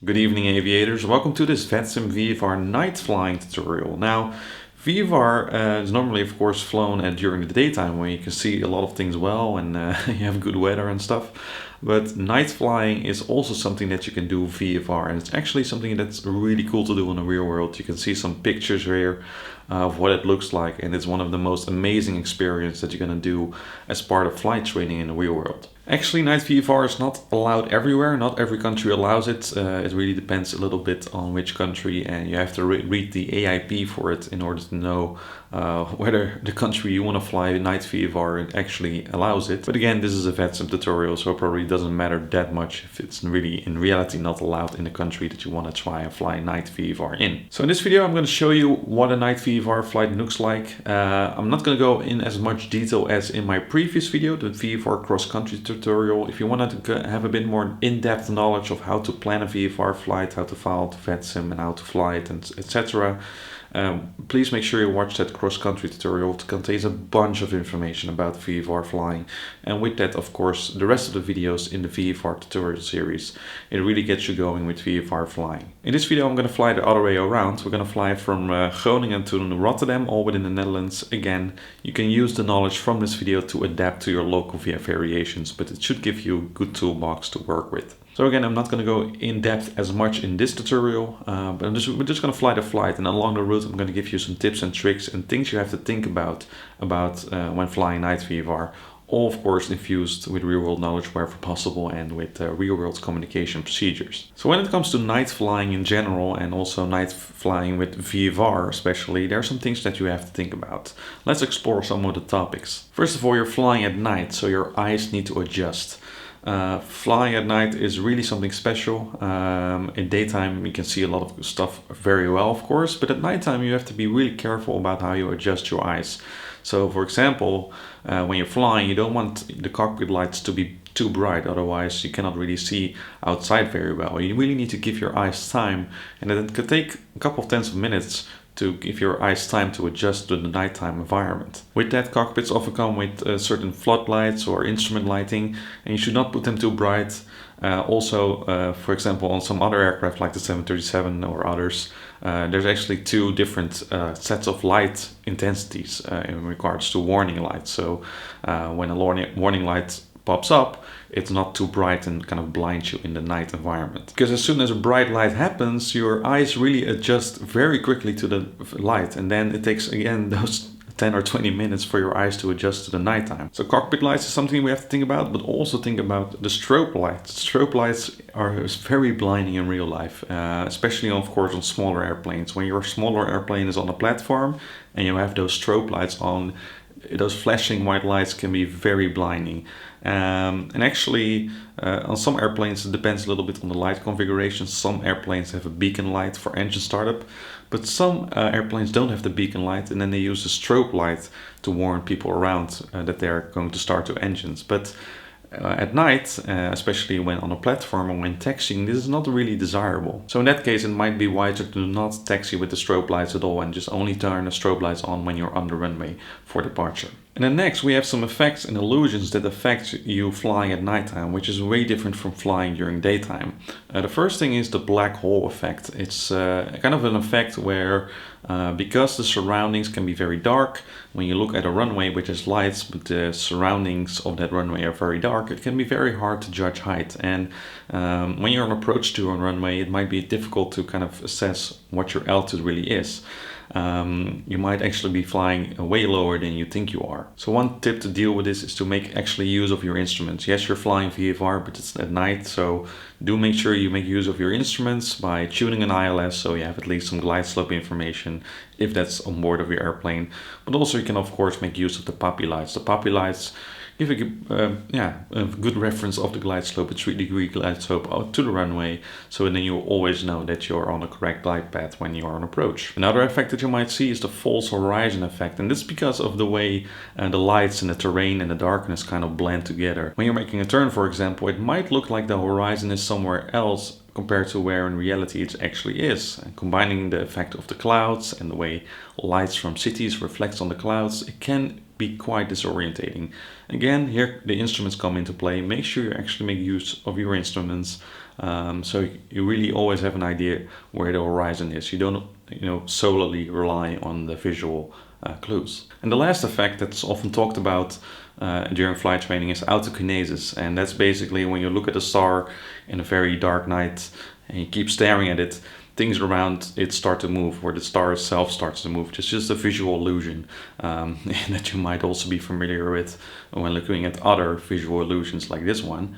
Good evening, aviators. Welcome to this VATSIM VFR night flying tutorial. Now, VFR is normally, of course, flown during the daytime when you can see a lot of things well and you have good weather and stuff. But night flying is also something that you can do VFR, and it's actually something that's really cool to do in the real world. You can see some pictures here of what it looks like, and it's one of the most amazing experiences that you're going to do as part of flight training in the real world. Actually, night VFR is not allowed everywhere. Not every country allows it. It really depends a little bit on which country, and you have to read the AIP for it in order to know whether the country you want to fly night VFR actually allows it. But again, this is a VATSIM tutorial, so it probably doesn't matter that much if it's really in reality not allowed in the country that you want to try and fly night VFR in. So in this video, I'm going to show you what a night VFR flight looks like. I'm not going to go in as much detail as in my previous video, the VFR cross-country tutorial. If you want to have a bit more in-depth knowledge of how to plan a VFR flight, how to file to VATSIM and how to fly it, and etc., please make sure you watch that cross-country tutorial. It contains a bunch of information about VFR flying, and with that, of course, the rest of the videos in the VFR tutorial series. It really gets you going with VFR flying. In this video, I'm going to fly the other way around. We're going to fly from Groningen to Rotterdam, all within the Netherlands. Again, you can use the knowledge from this video to adapt to your local variations, but it should give you a good toolbox to work with. So again, I'm not going to go in depth as much in this tutorial, but we're just going to fly the flight, and along the route I'm going to give you some tips and tricks and things you have to think about when flying night VFR, all of course infused with real-world knowledge wherever possible and with real-world communication procedures. So when it comes to night flying in general, and also night flying with VFR especially, there are some things that you have to think about. Let's explore some of the topics. First of all, you're flying at night, so your eyes need to adjust. Flying at night is really something special. In daytime you can see a lot of stuff very well, of course, but at nighttime you have to be really careful about how you adjust your eyes. So for example, when you're flying, you don't want the cockpit lights to be too bright, otherwise you cannot really see outside very well. You really need to give your eyes time, and it could take a couple of tens of minutes to give your eyes time to adjust to the nighttime environment. With that, cockpits often come with certain floodlights or instrument lighting, and you should not put them too bright. For example, on some other aircraft like the 737 or others, there's actually two different sets of light intensities in regards to warning lights. So when a warning light pops up, it's not too bright and kind of blinds you in the night environment. Because as soon as a bright light happens, your eyes really adjust very quickly to the light, and then it takes again those 10 or 20 minutes for your eyes to adjust to the nighttime. So cockpit lights is something we have to think about, but also think about the strobe lights. Strobe lights are very blinding in real life, especially of course on smaller airplanes. When your smaller airplane is on a platform and you have those strobe lights on, those flashing white lights can be very blinding. And actually, on some airplanes it depends a little bit on the light configuration. Some airplanes have a beacon light for engine startup, but some airplanes don't have the beacon light, and then they use the strobe light to warn people around that they're going to start their engines. But at night, especially when on a platform or when taxiing, this is not really desirable. So in that case, it might be wiser to not taxi with the strobe lights at all and just only turn the strobe lights on when you're on the runway for departure. And then next, we have some effects and illusions that affect you flying at nighttime, which is way different from flying during daytime. The first thing is the black hole effect. It's kind of an effect where because the surroundings can be very dark, when you look at a runway which has lights, but the surroundings of that runway are very dark, it can be very hard to judge height. And when you're on approach to a runway, it might be difficult to kind of assess what your altitude really is. You might actually be flying way lower than you think you are. So one tip to deal with this is to make actually use of your instruments. Yes, you're flying VFR, but it's at night, so do make sure you make use of your instruments by tuning an ILS, so you have at least some glide slope information if that's on board of your airplane. But also you can of course make use of the puppy lights. The puppy lights give a good reference of the glide slope, a 3-degree glide slope out to the runway, so then you always know that you're on the correct glide path when you are on approach. Another effect that you might see is the false horizon effect, and this is because of the way the lights and the terrain and the darkness kind of blend together. When you're making a turn, for example, it might look like the horizon is somewhere else compared to where in reality it actually is. And combining the effect of the clouds and the way lights from cities reflects on the clouds, it can be quite disorientating. Again, here the instruments come into play. Make sure you actually make use of your instruments So you really always have an idea where the horizon is. You don't, solely rely on the visual clues. And the last effect that's often talked about during flight training is autokinesis, and that's basically when you look at a star in a very dark night and you keep staring at it, things around it start to move, or the star itself starts to move. It's just a visual illusion that you might also be familiar with when looking at other visual illusions like this one.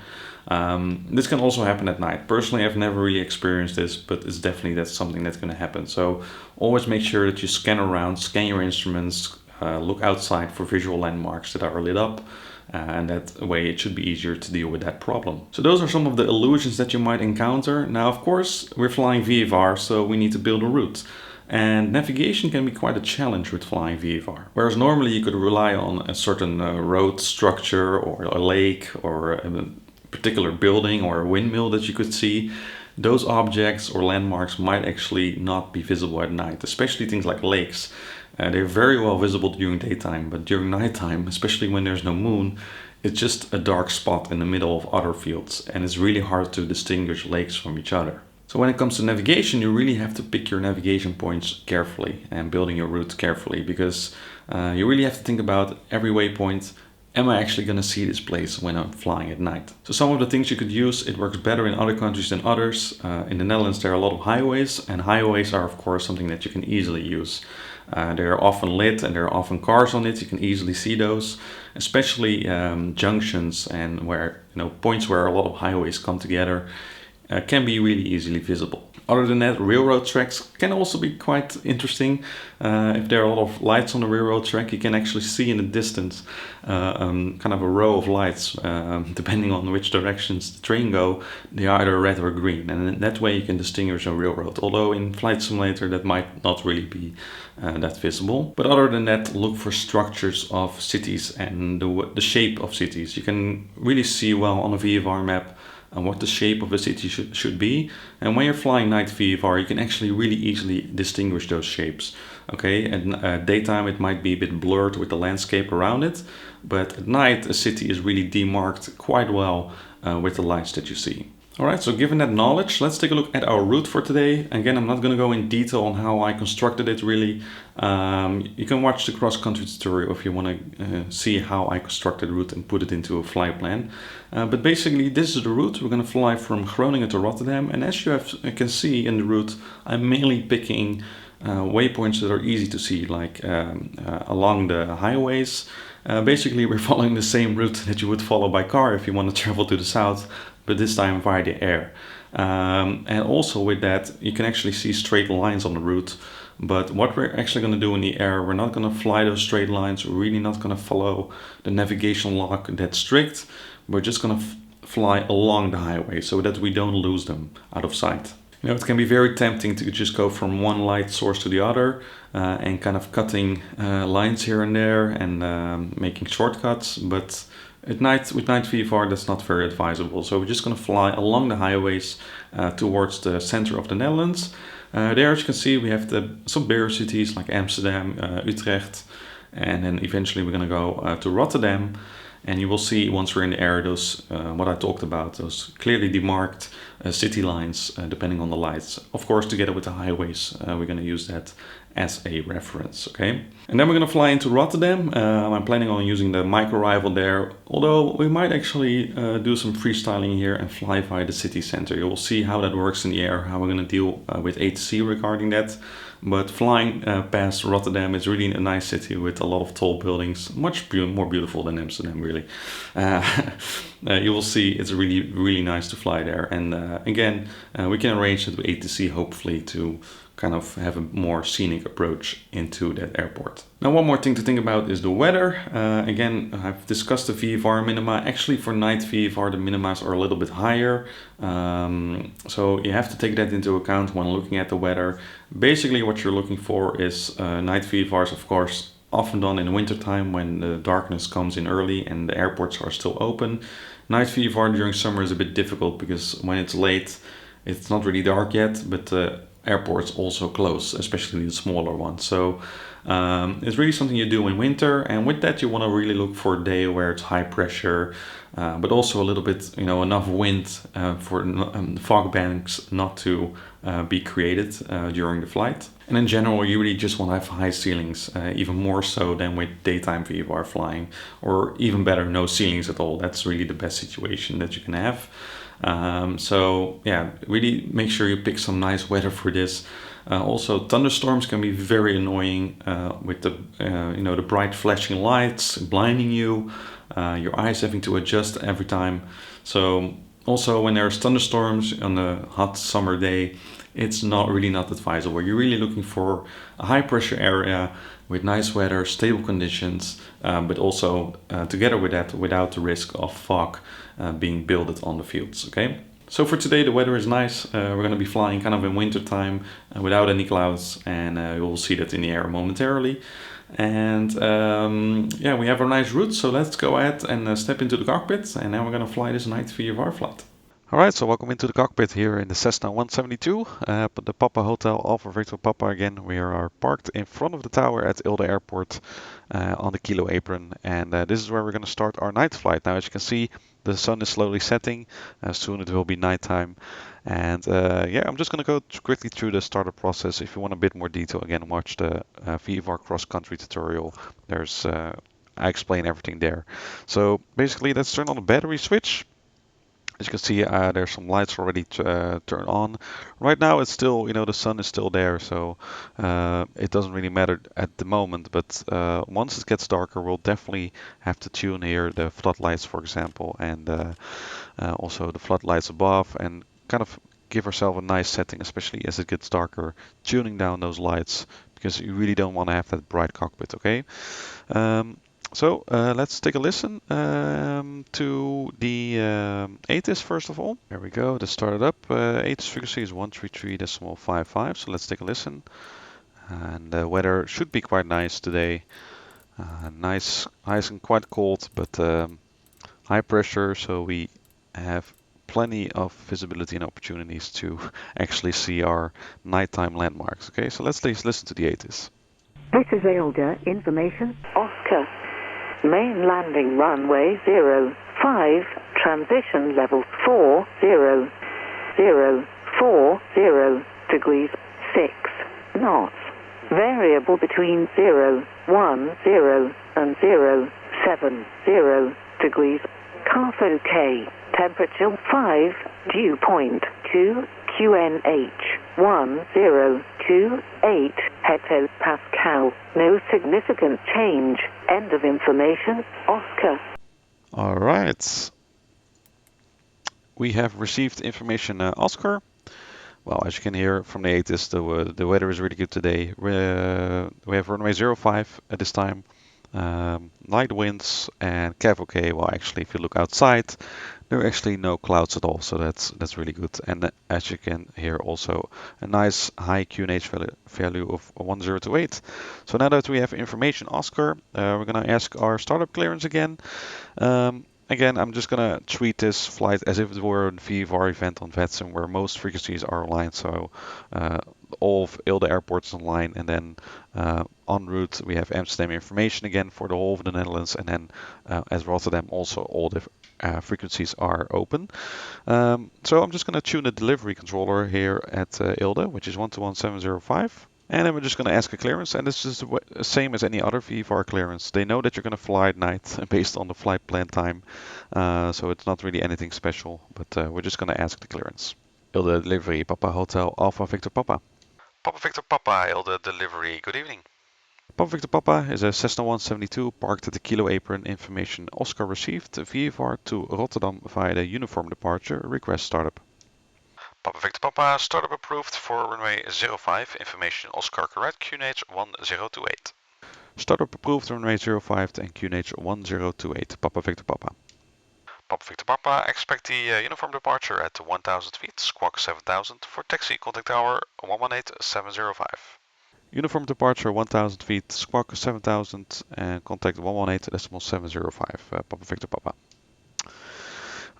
This can also happen at night. Personally, I've never really experienced this, but it's definitely that's something that's going to happen. So always make sure that you scan around, scan your instruments, look outside for visual landmarks that are lit up, and that way it should be easier to deal with that problem. So those are some of the illusions that you might encounter. Now, of course, we're flying VFR, so we need to build a route. And navigation can be quite a challenge with flying VFR. Whereas normally you could rely on a certain road structure or a lake or a particular building or a windmill that you could see, those objects or landmarks might actually not be visible at night, especially things like lakes. They're very well visible during daytime, but during nighttime, especially when there's no moon, it's just a dark spot in the middle of other fields, and it's really hard to distinguish lakes from each other. So when it comes to navigation, you really have to pick your navigation points carefully and building your route carefully, because you really have to think about every waypoint. Am I actually going to see this place when I'm flying at night? So some of the things you could use, it works better in other countries than others. In the Netherlands there are a lot of highways, and highways are of course something that you can easily use. They're often lit and there are often cars on it. You can easily see those, especially junctions and where points where a lot of highways come together can be really easily visible. Other than that, railroad tracks can also be quite interesting. If there are a lot of lights on the railroad track, you can actually see in the distance kind of a row of lights, depending on which directions the train go. They are either red or green, and in that way you can distinguish a railroad. Although in Flight Simulator that might not really be that visible. But other than that, look for structures of cities and the shape of cities. You can really see well on a VFR map and what the shape of a city should be. And when you're flying night VFR, you can actually really easily distinguish those shapes. Okay, at daytime it might be a bit blurred with the landscape around it, but at night a city is really demarked quite well with the lights that you see. Alright, so given that knowledge, let's take a look at our route for today. Again, I'm not going to go in detail on how I constructed it really. You can watch the cross-country tutorial if you want to see how I constructed the route and put it into a flight plan. But basically, this is the route. We're going to fly from Groningen to Rotterdam. And as you can see in the route, I'm mainly picking waypoints that are easy to see, like along the highways. Basically, we're following the same route that you would follow by car if you want to travel to the south, but this time via the air. And also with that, you can actually see straight lines on the route. But what we're actually going to do in the air, we're not going to fly those straight lines. We're really not going to follow the navigation log that strict. We're just going to fly along the highway so that we don't lose them out of sight. It can be very tempting to just go from one light source to the other and kind of cutting lines here and there and making shortcuts. But at night, with night VFR, that's not very advisable. So we're just going to fly along the highways towards the center of the Netherlands. There, as you can see, we have some bigger cities like Amsterdam, Utrecht, and then eventually we're going to go to Rotterdam. And you will see once we're in the air those what I talked about, those clearly demarked city lines depending on the lights. Of course, together with the highways, we're going to use that as a reference, okay? And then we're going to fly into Rotterdam. I'm planning on using the micro-rival there, although we might actually do some freestyling here and fly via the city center. You will see how that works in the air, how we're going to deal with ATC regarding that. But flying past Rotterdam is really a nice city with a lot of tall buildings, much more beautiful than Amsterdam, really. You will see it's really, really nice to fly there. And again, we can arrange it with ATC, hopefully, to kind of have a more scenic approach into that airport. Now, one more thing to think about is the weather. Again, I've discussed the VFR minima. Actually, for night VFR, the minimas are a little bit higher. So you have to take that into account when looking at the weather. Basically, what you're looking for is night VFRs, of course, often done in the wintertime when the darkness comes in early and the airports are still open. Night VFR during summer is a bit difficult because when it's late, it's not really dark yet, but airports also close, especially the smaller ones. So it's really something you do in winter, and with that you want to really look for a day where it's high pressure, but also a little bit, enough wind for fog banks not to be created during the flight. And in general, you really just want to have high ceilings, even more so than with daytime VFR flying, or even better, no ceilings at all. That's really the best situation that you can have. So yeah, really make sure you pick some nice weather for this. Also, thunderstorms can be very annoying with the bright flashing lights blinding you, your eyes having to adjust every time. So also when there's thunderstorms on a hot summer day, it's not advisable. You're really looking for a high pressure area with nice weather, stable conditions, but also together with that, without the risk of fog being built on the fields. Okay. So for today, the weather is nice. We're going to be flying kind of in winter time without any clouds, and you'll see that in the air momentarily. And yeah, we have our nice route. So let's go ahead and step into the cockpit, and now we're going to fly this night VFR flight. All right, so welcome into the cockpit here in the Cessna 172, the Papa Hotel Alpha Victor Papa again. We are parked in front of the tower at Eelde Airport on the Kilo apron, and this is where we're going to start our night flight. Now, as you can see, the sun is slowly setting. Soon it will be nighttime. And yeah, I'm just going to go quickly through the startup process. If you want a bit more detail, again, watch the VFR cross-country tutorial. I explain everything there. So basically, let's turn on the battery switch. As you can see, there's some lights already turned on. Right now, it's still, the sun is still there, so it doesn't really matter at the moment. But once it gets darker, we'll definitely have to tune here the floodlights, for example, and also the floodlights above, and kind of give ourselves a nice setting, especially as it gets darker, tuning down those lights, because you really don't want to have that bright cockpit, okay? So let's take a listen to the ATIS first of all. There we go, let's start it up. ATIS frequency is 133.55, so let's take a listen. And the weather should be quite nice today. Nice and quite cold, but high pressure, so we have plenty of visibility and opportunities to actually see our nighttime landmarks. Okay, so let's listen to the ATIS. This is Eelde Information. Oscar. Main landing runway 05, transition level 40 degrees 6 knots. Variable between 010 and 070 degrees. CAF OK. Temperature 5, dew point 2, QNH 1028 hectopascal. No significant change. End of information. Oscar. All right. We have received information, Oscar. Well, as you can hear from the ATIS, the weather is really good today. We have runway 05 at this time. Light winds and CAF OK. Well, actually, if you look outside, there are actually no clouds at all, so that's really good. And as you can hear, also a nice high QNH value of 1028. So now that we have information, Oscar, we're gonna ask our startup clearance again. Again, I'm just gonna treat this flight as if it were a VFR event on VATSIM, where most frequencies are aligned. So all of Eelde airports online, and then en route we have Amsterdam Information again for the whole of the Netherlands, and then as Rotterdam also all the frequencies are open. So I'm just going to tune the delivery controller here at Eelde, which is 121705. And then we're just going to ask a clearance, and this is the same as any other VFR clearance. They know that you're going to fly at night based on the flight plan time, so it's not really anything special, but we're just going to ask the clearance. Eelde delivery, Papa Hotel Alpha Victor Papa. Papa Victor Papa, Eelde delivery, good evening. Papa Victor Papa is a Cessna 172 parked at the Kilo apron. Information Oscar received. VFR to Rotterdam via the uniform departure. Request startup. Papa Victor Papa, startup approved for runway 05. Information Oscar correct. QNH 1028. Startup approved runway 05 and QNH 1028. Papa Victor Papa. Papa Victor Papa, expect the uniform departure at 1000 feet, squawk 7000 for taxi contact tower 118705. Uniform departure 1000 feet, squawk 7000 and contact 118.705, Papa Victor Papa.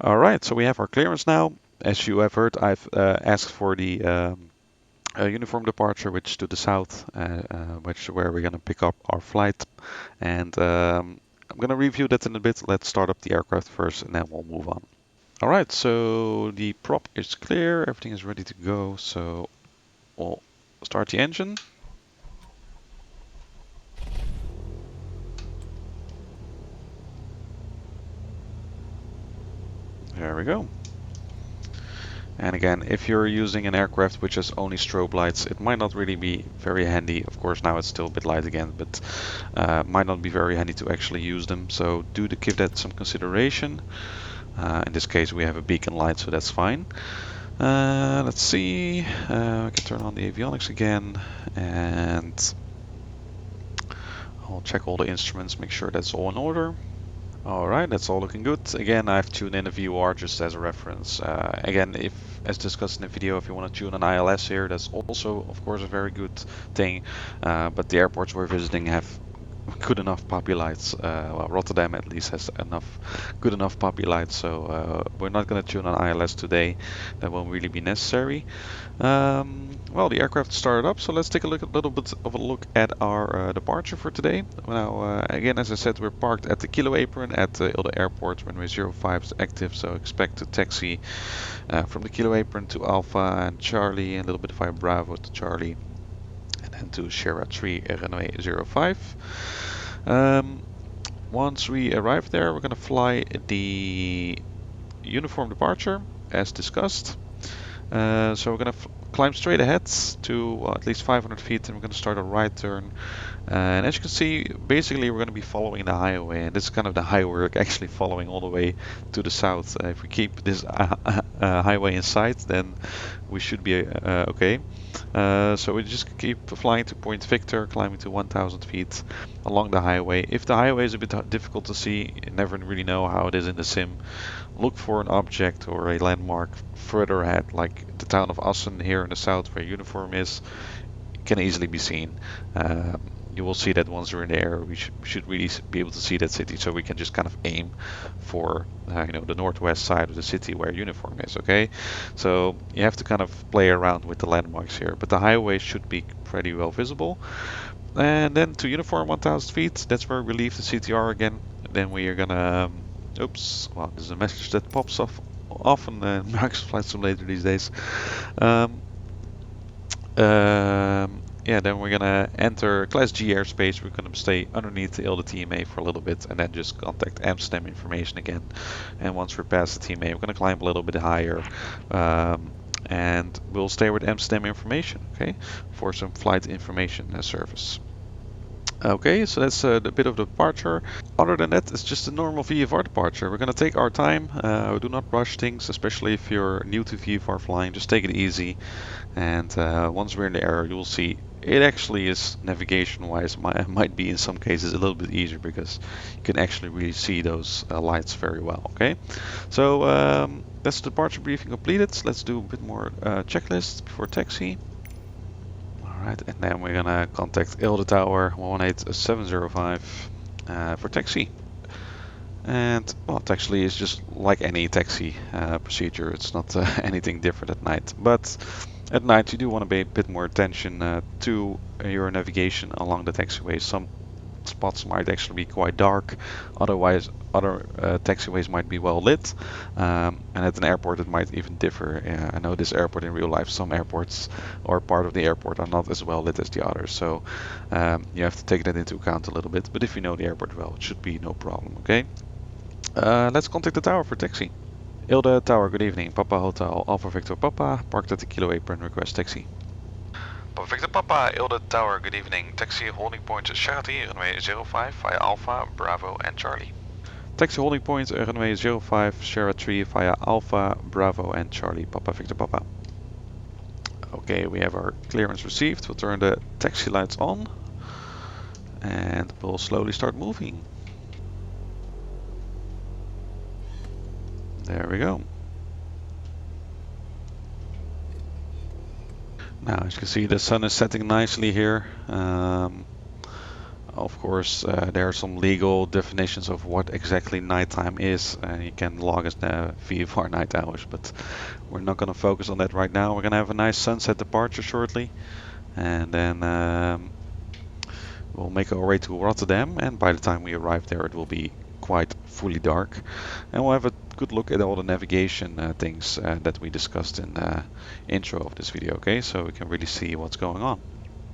Alright, so we have our clearance now. As you have heard, I've asked for the uniform departure, which to the south, where we're going to pick up our flight. And I'm going to review that in a bit. Let's start up the aircraft first, and then we'll move on. All right, so the prop is clear. Everything is ready to go. So we'll start the engine. There we go. And again, if you're using an aircraft which has only strobe lights, it might not really be very handy. Of course, now it's still a bit light again, but might not be very handy to actually use them. So give that some consideration. In this case, we have a beacon light, so that's fine. Let's see. I can turn on the avionics again, and I'll check all the instruments, make sure that's all in order. Alright, that's all looking good. Again, I've tuned in a VOR just as a reference. Again, as discussed in the video, if you want to tune an ILS here, that's also, of course, a very good thing. But the airports we're visiting have good enough PAPI lights. Well, Rotterdam at least has good enough PAPI lights, so we're not going to tune an ILS today. That won't really be necessary. Well, the aircraft started up, so let's take a little bit of a look at our departure for today. Now, again, as I said, we're parked at the Kilo apron at Eelde Airport. Runway 05 is active, so expect to taxi from the Kilo apron to Alpha and Charlie, and a little bit via Bravo to Charlie, and then to Sierra 3 runway 05. Once we arrive there, we're going to fly the uniform departure, as discussed. So we're going to climb straight ahead to at least 500 feet, and we're going to start a right turn. And as you can see, basically we're going to be following the highway, and this is kind of the highway we're actually following all the way to the south. If we keep this highway in sight, then we should be okay. So we just keep flying to Point Victor, climbing to 1,000 feet along the highway. If the highway is a bit difficult to see, you never really know how it is in the sim. Look for an object or a landmark further ahead, like the town of Assen here in the south where uniform is. It can easily be seen. You will see that once we're in the air, we should really be able to see that city, so we can just kind of aim for the northwest side of the city where uniform is. Okay, so you have to kind of play around with the landmarks here, but the highway should be pretty well visible. And then to uniform 1,000 feet, that's where we leave the CTR again. Then we are gonna oops, well, there's a message that pops off often in Microsoft Flight Simulator these days. Yeah, then we're gonna enter Class G airspace. We're gonna stay underneath the Eelde TMA for a little bit, and then just contact Amsterdam Information again. And once we're past the TMA, we're gonna climb a little bit higher, and we'll stay with Amsterdam Information, okay, for some flight information service. Okay, so that's the bit of the departure. Other than that, it's just a normal VFR departure. We're going to take our time. Do not rush things, especially if you're new to VFR flying. Just take it easy. And once we're in the air, you'll see it actually is navigation-wise might be in some cases a little bit easier because you can actually really see those lights very well. Okay, so that's the departure briefing completed. Let's do a bit more checklist before taxi. Alright, and then we're gonna contact Eelde Tower 118-705 for taxi. And well, it actually is just like any taxi procedure. It's not anything different at night. But at night you do want to pay a bit more attention to your navigation along the taxiway. Some spots might actually be quite dark, other taxiways might be well lit, and at an airport it might even differ. I know this airport in real life, some airports or part of the airport are not as well lit as the others, so you have to take that into account a little bit, but if you know the airport well, it should be no problem. Okay, let's contact the tower for taxi. Eelde Tower, good evening. Papa Hotel Alpha Victor Papa, parked at the Kilo apron, request taxi. Papa Victor Papa, Eelde Tower, good evening. Taxi holding point Charlie, runway 05 via Alpha, Bravo and Charlie. Taxi holding point runway 05, Sierra 3 via Alpha, Bravo and Charlie, Papa Victor Papa. Okay, we have our clearance received. We'll turn the taxi lights on and we'll slowly start moving. There we go. Now, as you can see, the sun is setting nicely here. Of course, there are some legal definitions of what exactly nighttime is, and you can log as the VFR night hours, but we're not going to focus on that right now. We're going to have a nice sunset departure shortly, and then we'll make our way to Rotterdam, and by the time we arrive there it will be quite fully dark, and we'll have a good look at all the navigation things that we discussed in the intro of this video, okay, so we can really see what's going on.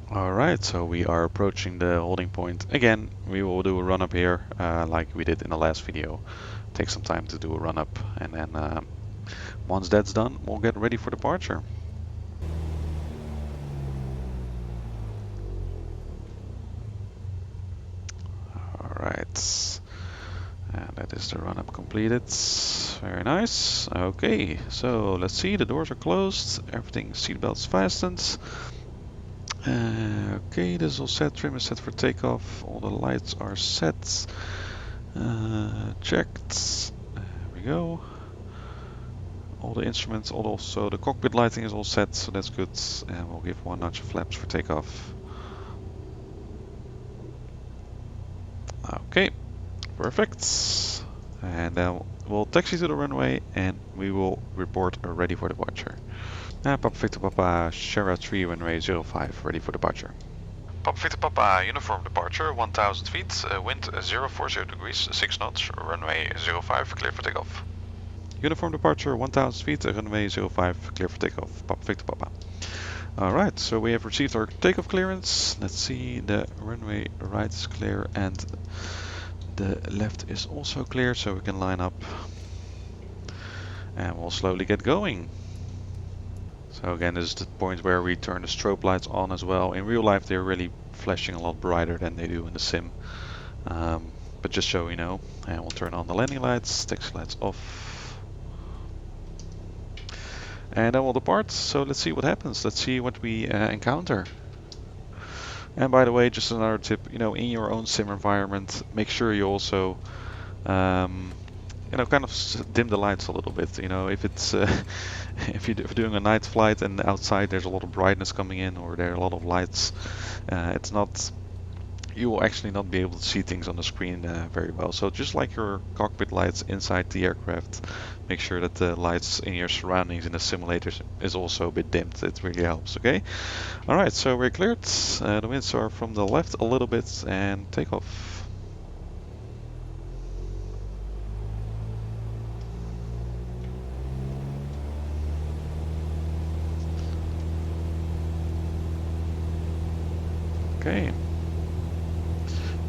Alright, so we are approaching the holding point. Again, we will do a run up here like we did in the last video. Take some time to do a run up, and then once that's done, we'll get ready for departure. Alright, and that is the run up completed. Very nice. Okay, so let's see, the doors are closed, everything, seatbelts fastened. Okay, this is all set, trim is set for takeoff, all the lights are set, checked, there we go. All the instruments, also the cockpit lighting is all set, so that's good, and we'll give 1 notch of flaps for takeoff. Okay, perfect. And then we'll taxi to the runway and we will report ready for departure. Papa Victor Papa, Sierra 3 runway 05, ready for departure. Papa Victor Papa, uniform departure, 1000 feet, wind 040 degrees, 6 knots, runway 05, clear for takeoff. Uniform departure, 1000 feet, runway 05, clear for takeoff. Papa Victor Papa. Alright, so we have received our takeoff clearance. Let's see, the runway right is clear and the left is also clear, so we can line up. And we'll slowly get going. So again, this is the point where we turn the strobe lights on as well. In real life they're really flashing a lot brighter than they do in the sim. But just so you know, and we'll turn on the landing lights, taxi lights off. And then we'll depart, so let's see what happens. Let's see what we encounter. And by the way, just another tip, you know, in your own sim environment, make sure you also you know, kind of dim the lights a little bit. You know, if it's if you're doing a night flight and outside there's a lot of brightness coming in, or there are a lot of lights, it's not. You will actually not be able to see things on the screen very well. So just like your cockpit lights inside the aircraft, make sure that the lights in your surroundings in the simulators is also a bit dimmed. It really helps. Okay. All right. So we're cleared. The winds are from the left a little bit, and take off. Okay,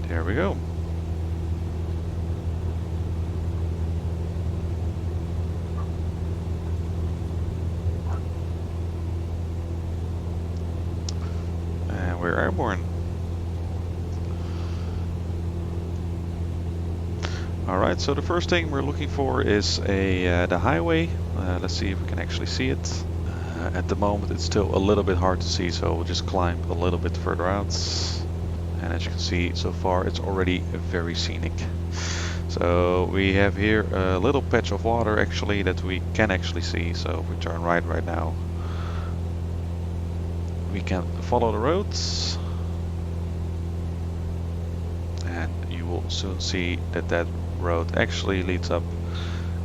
there we go. And we're airborne. Alright, so the first thing we're looking for is the highway. Let's see if we can actually see it. At the moment it's still a little bit hard to see, so we'll just climb a little bit further out. And as you can see, so far it's already very scenic. So we have here a little patch of water actually that we can actually see. So if we turn right now, we can follow the roads. And you will soon see that that road actually leads up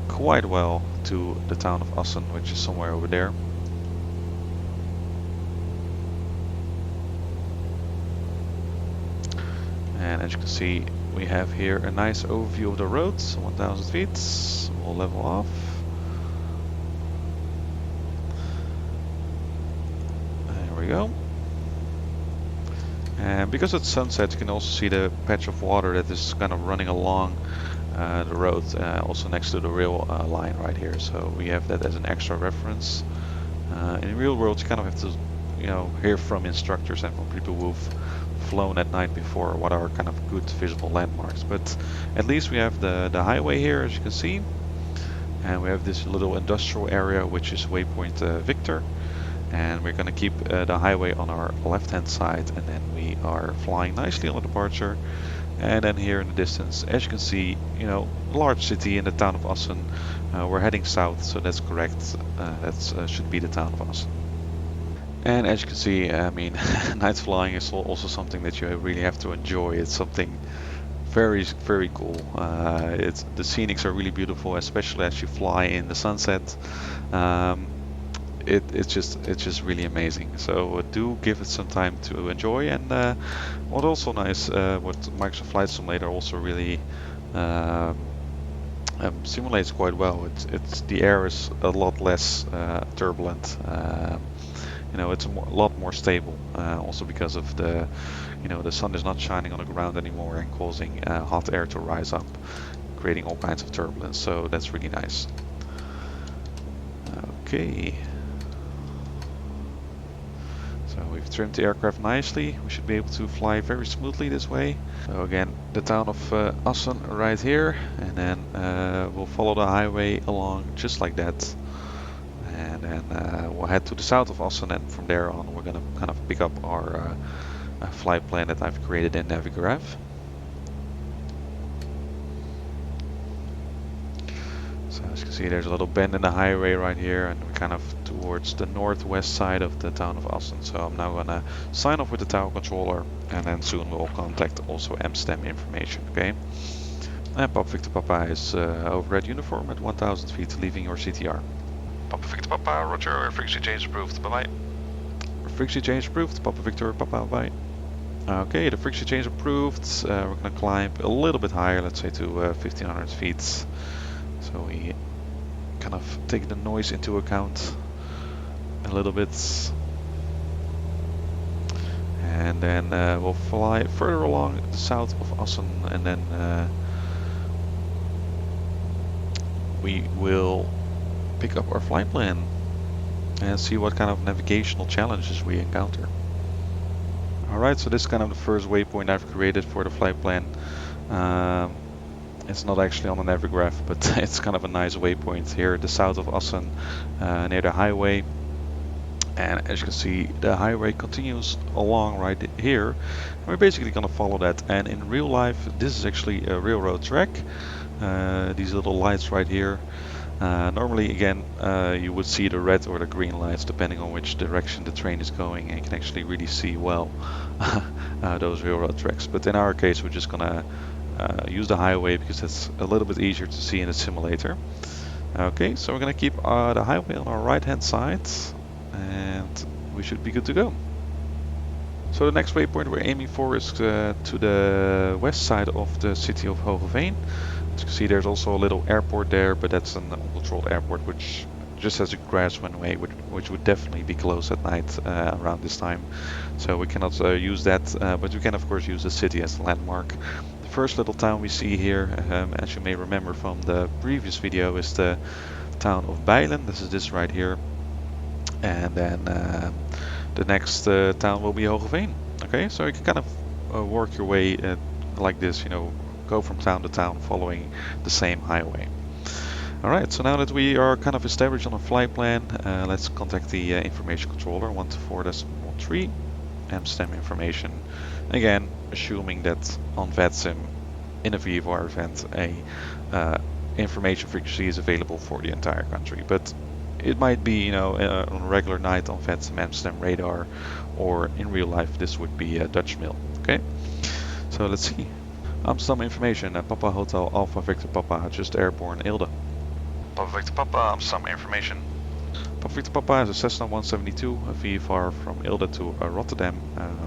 quite well to the town of Assen, which is somewhere over there. And as you can see, we have here a nice overview of the roads, 1000 feet. We'll level off. There we go. And because it's sunset, you can also see the patch of water that is kind of running along the road, also next to the rail line right here. So we have that as an extra reference. In the real world, you kind of have to, you know, hear from instructors and from people who've flown at night before what are kind of good visible landmarks. But at least we have the highway here, as you can see, and we have this little industrial area which is waypoint Victor, and we're going to keep the highway on our left hand side, and then we are flying nicely on the departure. And then here in the distance, as you can see, you know, large city in the town of Assen. We're heading south, so that's correct. That should be the town of Assen. And as you can see, I mean, night flying is also something that you really have to enjoy. It's something very, very cool. The scenics are really beautiful, especially as you fly in the sunset. It's just really amazing. So do give it some time to enjoy. And what also nice, what Microsoft Flight Simulator also really simulates quite well. It's the air is a lot less turbulent. You know, it's a lot more stable. Also because of the, you know, the sun is not shining on the ground anymore and causing hot air to rise up, creating all kinds of turbulence. So that's really nice. Okay. So we've trimmed the aircraft nicely. We should be able to fly very smoothly this way. So again, the town of Assen right here, and then we'll follow the highway along just like that. And then we'll head to the south of Assen, and from there on we're gonna kind of pick up our flight plan that I've created in Navigraph. So as you can see, there's a little bend in the highway right here, and we're kind of towards the northwest side of the town of Assen. So I'm now gonna sign off with the tower controller, and then soon we'll contact also Amsterdam Information. Okay. And Papa Victor Papa is over at uniform at 1000 feet, leaving your CTR. Papa Victor Papa, roger, frequency change approved, bye bye. Frequency change approved, Papa Victor Papa, bye. Okay, the frequency change approved. We're gonna climb a little bit higher, let's say to 1500 feet. So we kind of take the noise into account a little bit. And then we'll fly further along the south of Assen, and then we will pick up our flight plan and see what kind of navigational challenges we encounter. Alright, so this is kind of the first waypoint I've created for the flight plan. It's not actually on the Navigraph, but it's kind of a nice waypoint here, the south of Assen, near the highway. And as you can see, the highway continues along right here. And we're basically going to follow that. And in real life, this is actually a railroad track. These little lights right here. Normally, again, you would see the red or the green lights depending on which direction the train is going, and you can actually really see well those railroad tracks. But in our case, we're just gonna use the highway because it's a little bit easier to see in the simulator. Okay, so we're gonna keep the highway on our right hand side, and we should be good to go. So the next waypoint we're aiming for is to the west side of the city of Hogeveen. As you can see, there's also a little airport there, but that's an uncontrolled airport which just has a grass runway, which would definitely be closed at night around this time. So we cannot use that, but we can of course use the city as a landmark. The first little town we see here, as you may remember from the previous video, is the town of Bijlen. This is this right here. And then the next town will be Hogeveen. Okay, so you can kind of work your way like this, you know, go from town to town following the same highway. Alright, so now that we are kind of established on a flight plan, let's contact the information controller 124.13 Amsterdam Information. Again, assuming that on VATSIM in a VFR event a information frequency is available for the entire country. But it might be, you know, on a regular night on VATSIM Amsterdam radar, or in real life this would be Dutch mail. Okay, so let's see. Amsterdam Information, Papa Hotel Alpha Victor Papa, just airborne Eelde. Papa Victor Papa, Amsterdam Information. Papa Victor Papa is a Cessna 172, a VFR from Eelde to Rotterdam,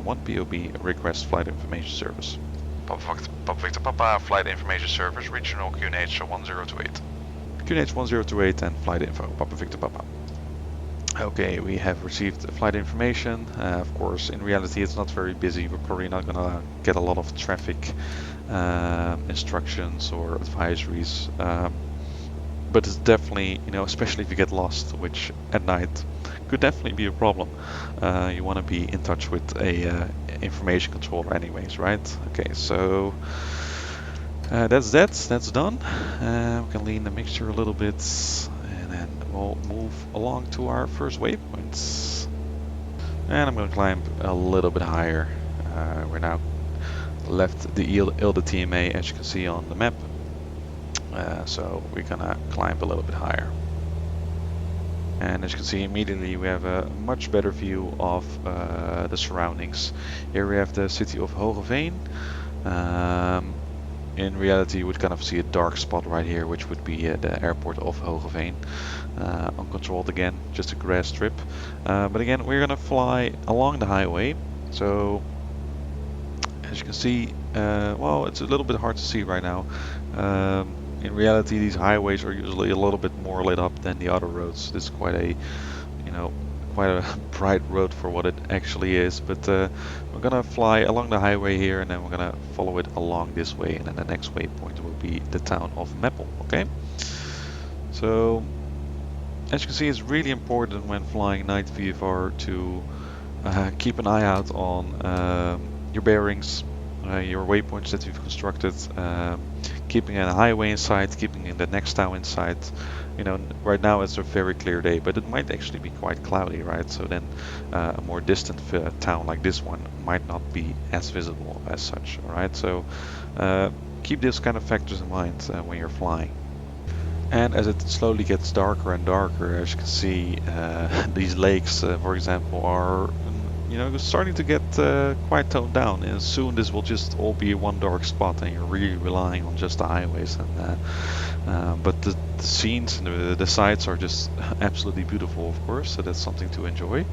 1 POB, request flight information service. Papa Victor Papa, flight information service, regional QNH 1028. QNH 1028 and flight info, Papa Victor Papa. Okay, we have received flight information. Of course, in reality it's not very busy. We're probably not gonna get a lot of traffic instructions or advisories. But it's definitely, you know, especially if you get lost, which at night could definitely be a problem. You want to be in touch with a information controller anyways, right? Okay, so that's done. We can lean the mixture a little bit, and then we'll move along to our first waypoints. And I'm going to climb a little bit higher. We're now left the Eelde TMA, as you can see on the map. So we're gonna climb a little bit higher. And as you can see immediately we have a much better view of the surroundings. Here we have the city of Hogeveen. In reality you would kind of see a dark spot right here, which would be the airport of Hogeveen. Uncontrolled again, just a grass strip. But again, we're gonna fly along the highway. So as you can see, well, it's a little bit hard to see right now. In reality, these highways are usually a little bit more lit up than the other roads. This is quite a, quite a bright road for what it actually is. But we're gonna fly along the highway here, and then we're gonna follow it along this way, and then the next waypoint will be the town of Meppel. Okay. So as you can see, it's really important when flying night VFR to keep an eye out on your bearings, your waypoints that you've constructed, keeping a highway in sight, keeping in the next town in sight. Right now it's a very clear day, but it might actually be quite cloudy, right? So then a more distant town like this one might not be as visible as such, all right? So keep these kind of factors in mind when you're flying. And as it slowly gets darker and darker, as you can see, these lakes, for example, are starting to get quite toned down. And soon this will just all be one dark spot, and you're really relying on just the highways. But the scenes and the sights are just absolutely beautiful, of course. So that's something to enjoy.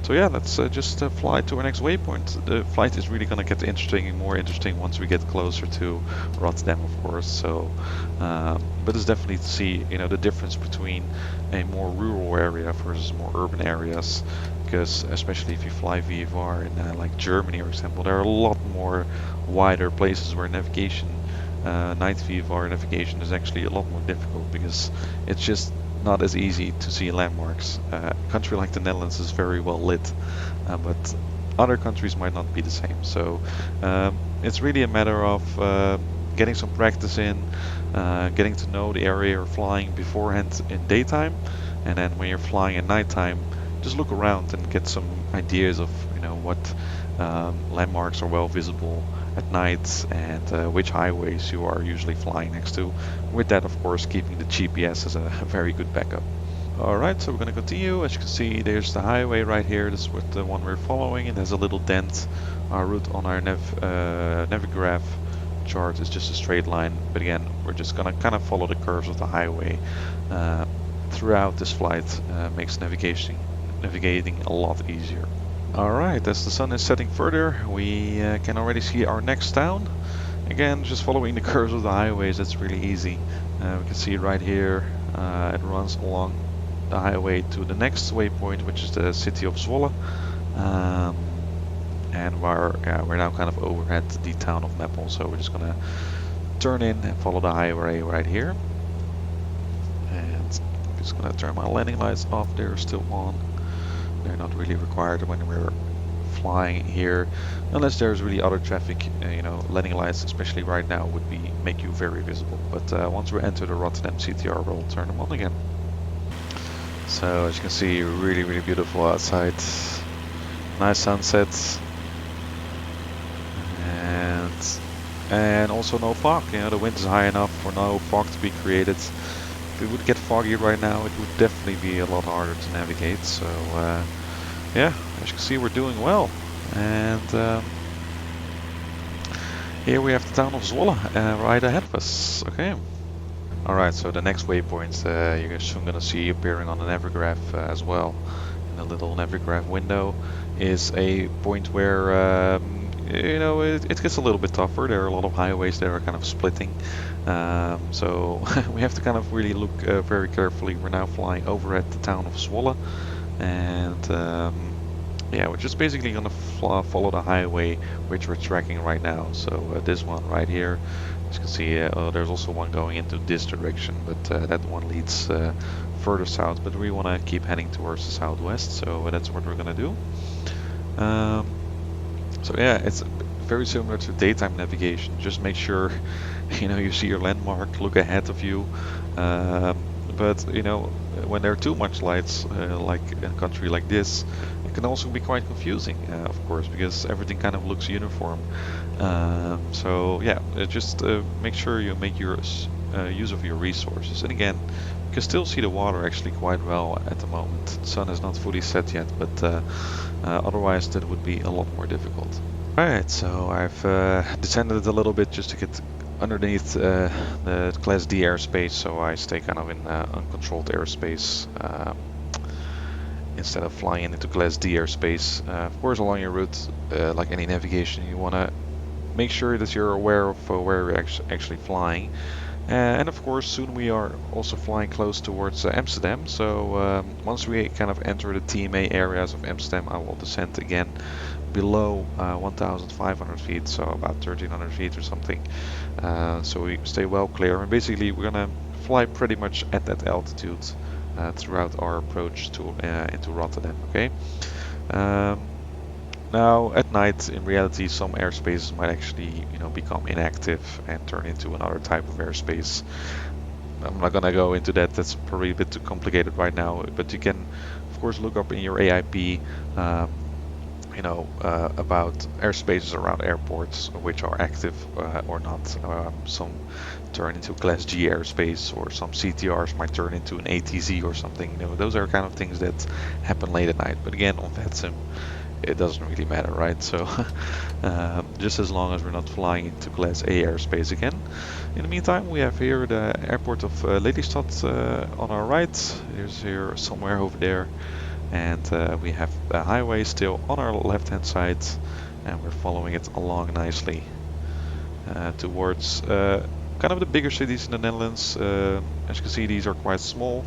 So yeah, let's just fly to our next waypoint. The flight is really going to get interesting and more interesting once we get closer to Rotterdam, of course. So, but it's definitely to see, the difference between a more rural area versus more urban areas. Because especially if you fly VFR in like Germany, for example, there are a lot more wider places where navigation, night VFR navigation is actually a lot more difficult because it's just not as easy to see landmarks. A country like the Netherlands is very well lit, but other countries might not be the same. So it's really a matter of getting some practice in, getting to know the area you're flying beforehand in daytime, and then when you're flying at nighttime, just look around and get some ideas of what landmarks are well visible at night and which highways you are usually flying next to. With that, of course, keeping the GPS as a very good backup. Alright, so we're going to continue. As you can see, there's the highway right here. This is the one we're following. It has a little dent. Our route on our Navigraph chart is just a straight line. But again, we're just going to kind of follow the curves of the highway throughout this flight. Makes navigating a lot easier. Alright, as the sun is setting further, we can already see our next town. Again, just following the curves of the highways, that's really easy. We can see right here, it runs along the highway to the next waypoint, which is the city of Zwolle. And we're now kind of over at the town of Meppel, so we're just gonna turn in and follow the highway right here. And I'm just gonna turn my landing lights off, they're still on. They're not really required when we're flying here, unless there's really other traffic. Landing lights, especially right now, would make you very visible. But once we enter the Rotterdam CTR, we'll turn them on again. So as you can see, really, really beautiful outside. Nice sunset, and also no fog. The wind is high enough for no fog to be created. If it would get foggy right now, it would definitely be a lot harder to navigate. So yeah, as you can see, we're doing well. And here we have the town of Zwolle right ahead of us. Okay. Alright, so the next waypoint you're soon going to see appearing on the Navigraph as well. In the little Navigraph window is a point where it gets a little bit tougher. There are a lot of highways that are kind of splitting. So we have to kind of really look very carefully. We're now flying over at the town of Zwolle, and yeah, we're just basically going to follow the highway which we're tracking right now. So this one right here, as you can see, there's also one going into this direction, but that one leads further south, but we want to keep heading towards the southwest, so that's what we're going to do. So yeah, it's very similar to daytime navigation. Just make sure you see your landmark, look ahead of you. But when there are too much lights, like in a country like this, it can also be quite confusing, of course, because everything kind of looks uniform. So yeah, just make sure you make your use of your resources. And again, you can still see the water actually quite well at the moment. The sun is not fully set yet, but otherwise that would be a lot more difficult. Alright, so I've descended a little bit just to get underneath the Class D airspace, so I stay kind of in uncontrolled airspace instead of flying into Class D airspace. Of course, along your route, like any navigation, you want to make sure that you're aware of where you're actually flying. And of course, soon we are also flying close towards Amsterdam. So once we kind of enter the TMA areas of Amsterdam, I will descend again below 1,500 feet, so about 1,300 feet or something. So we stay well clear, and basically we're gonna fly pretty much at that altitude throughout our approach to into Rotterdam. Okay. Now at night, in reality, some airspaces might actually, become inactive and turn into another type of airspace. I'm not gonna go into that. That's probably a bit too complicated right now. But you can, of course, look up in your AIP, about airspaces around airports which are active or not. Some turn into Class G airspace, or some CTRs might turn into an ATZ or something. Those are kind of things that happen late at night. But again, on VATSIM, it doesn't really matter, right? So just as long as we're not flying into Class A airspace again. In the meantime, we have here the airport of Lelystad on our right. Here's here somewhere over there. And we have the highway still on our left hand side, and we're following it along nicely towards kind of the bigger cities in the Netherlands. As you can see, these are quite small.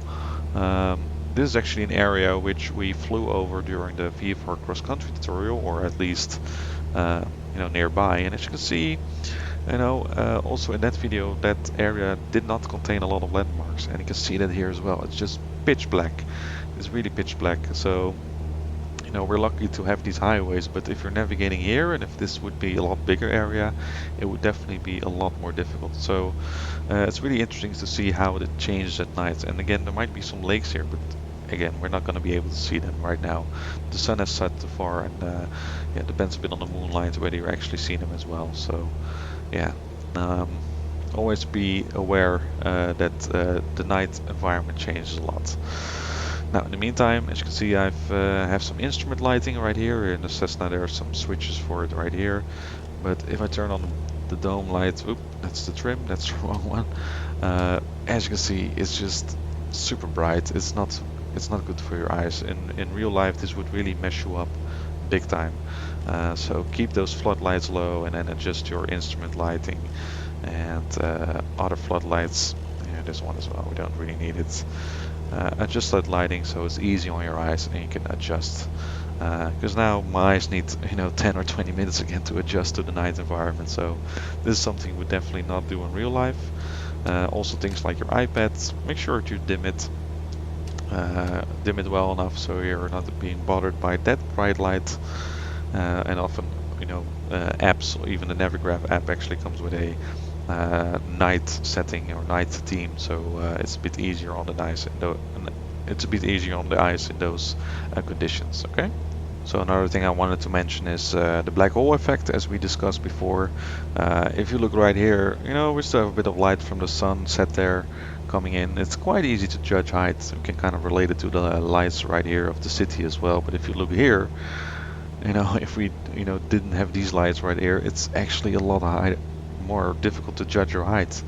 This is actually an area which we flew over during the VFR cross-country tutorial, or at least nearby. And as you can see, also in that video, that area did not contain a lot of landmarks, and you can see that here as well. It's just pitch black. It's really pitch black. So we're lucky to have these highways, but if you're navigating here, and if this would be a lot bigger area, it would definitely be a lot more difficult. So it's really interesting to see how it changes at night. And again, there might be some lakes here, but again, we're not going to be able to see them right now. The sun has set too far, and it depends a bit on the moonlight whether you're actually seeing them as well. So yeah, always be aware that the night environment changes a lot. Now, in the meantime, as you can see, I have some instrument lighting right here. In the Cessna, there are some switches for it right here. But if I turn on the dome light, that's the trim, that's the wrong one. As you can see, it's just super bright. It's not good for your eyes. In real life, this would really mess you up big time. So keep those floodlights low, and then adjust your instrument lighting and other floodlights. Yeah, this one as well. We don't really need it. Adjust that lighting so it's easy on your eyes, and you can adjust. Because now my eyes need 10 or 20 minutes again to adjust to the night environment. So this is something you would definitely not do in real life. Also things like your iPad, make sure to dim it well enough so you're not being bothered by that bright light. And often apps, or even the Navigraph app, actually comes with a night setting or night theme, so it's a bit easier on the eyes in those conditions. Okay. So another thing I wanted to mention is the black hole effect, as we discussed before. If you look right here, we still have a bit of light from the sun set there coming in. It's quite easy to judge height. You can kind of relate it to the lights right here of the city as well. But if you look here, if we didn't have these lights right here, it's actually a lot more difficult to judge your height.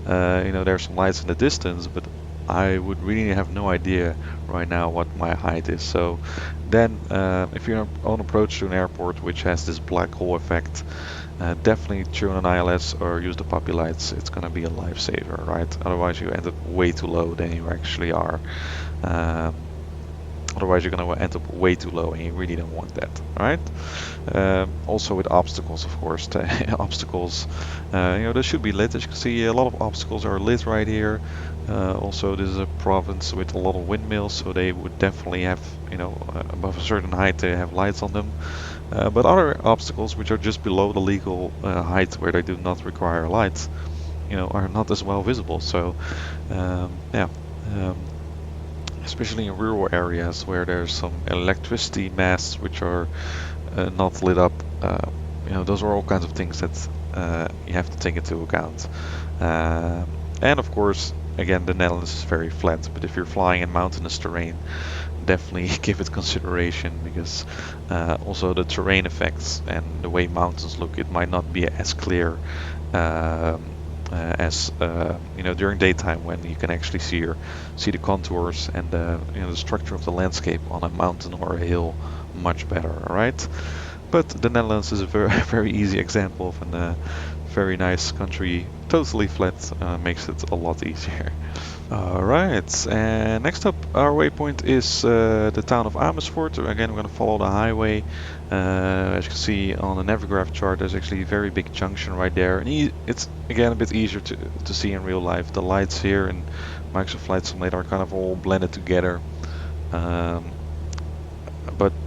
There's some lights in the distance, but I would really have no idea right now what my height is. So then if you're on approach to an airport which has this black hole effect, definitely tune on ILS or use the puppy lights. It's going to be a lifesaver, right? Otherwise you end up way too low than you actually are. Otherwise you're going to end up way too low, and you really don't want that, right? Also with obstacles, of course. The obstacles, they should be lit. As you can see, a lot of obstacles are lit right here. Also, this is a province with a lot of windmills, so they would definitely have, above a certain height, they have lights on them. But other obstacles, which are just below the legal height, where they do not require lights, are not as well visible. So, especially in rural areas where there's some electricity masts which are not lit up, those are all kinds of things that you have to take into account. And of course, again, the Netherlands is very flat, but if you're flying in mountainous terrain, definitely give it consideration, because also the terrain effects and the way mountains look, it might not be as clear as during daytime, when you can actually see the contours and the structure of the landscape on a mountain or a hill much better. All right, but the Netherlands is a very very easy example of a very nice country, totally flat, makes it a lot easier. Alright, and next up our waypoint is the town of Amersfoort. Again, we're going to follow the highway. As you can see on the Navigraph chart, there's actually a very big junction right there. And it's again a bit easier to see in real life. The lights here in Microsoft Flight Simulator are kind of all blended together. But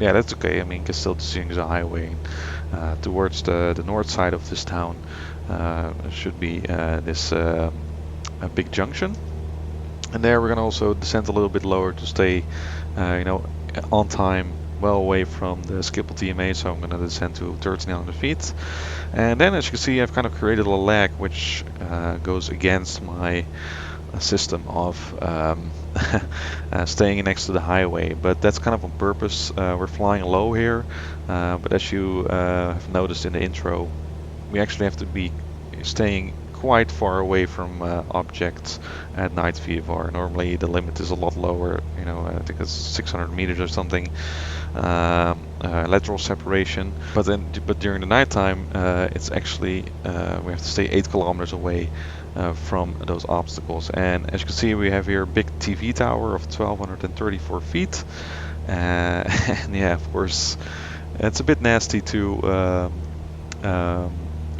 yeah, that's okay. I mean, you can still see the highway. Towards the north side of this town should be this a big junction. And there we're going to also descend a little bit lower to stay, on time, well away from the Schiphol TMA. So I'm going to descend to 1300 feet. And then, as you can see, I've kind of created a lag which goes against my system of staying next to the highway. But that's kind of on purpose. We're flying low here, but as you have noticed in the intro, we actually have to be staying quite far away from objects at night VFR. Normally the limit is a lot lower, I think it's 600 meters or something, lateral separation. But during the nighttime, it's actually we have to stay 8 kilometers away from those obstacles. And as you can see, we have here a big TV tower of 1234 feet. And yeah, of course, it's a bit nasty to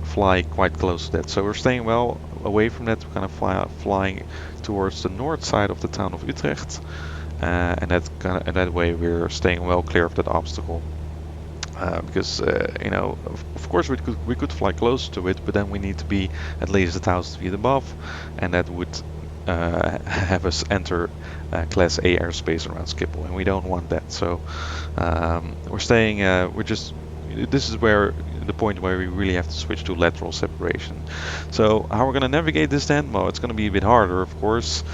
fly quite close to that. So we're staying well away from that. We're kind of flying towards the north side of the town of Utrecht, and that way we're staying well clear of that obstacle. Because of course we could fly close to it, but then we need to be at least 1,000 feet above, and that would have us enter Class A airspace around Schiphol, and we don't want that. So we're staying. This is where the point where we really have to switch to lateral separation. So how we're going to navigate this then? Well, it's going to be a bit harder, of course.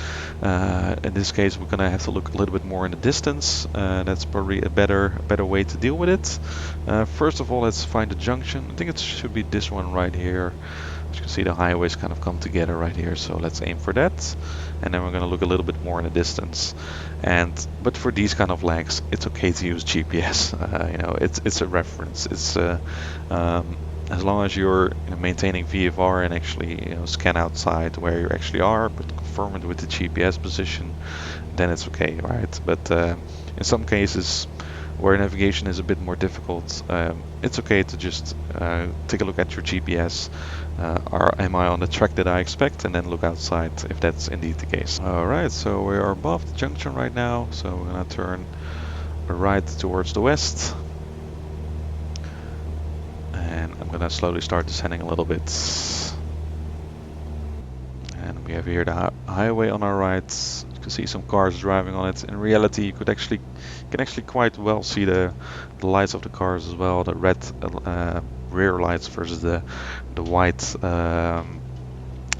In this case, we're going to have to look a little bit more in the distance. That's probably a better way to deal with it. First of all, let's find the junction. I think it should be this one right here. As you can see, the highways kind of come together right here, so let's aim for that. And then we're going to look a little bit more in the distance. But for these kind of lags, it's okay to use GPS. It's a reference. It's as long as you're maintaining VFR and actually scan outside where you actually are, but confirm it with the GPS position, then it's okay, right? But in some cases where navigation is a bit more difficult, it's okay to just take a look at your GPS. Am I on the track that I expect? And then look outside if that's indeed the case. Alright, so we are above the junction right now, so we're gonna turn right towards the west. And I'm gonna slowly start descending a little bit. And we have here the highway on our right. You can see some cars driving on it. In reality, you can actually quite well see the lights of the cars as well. The red rear lights versus the white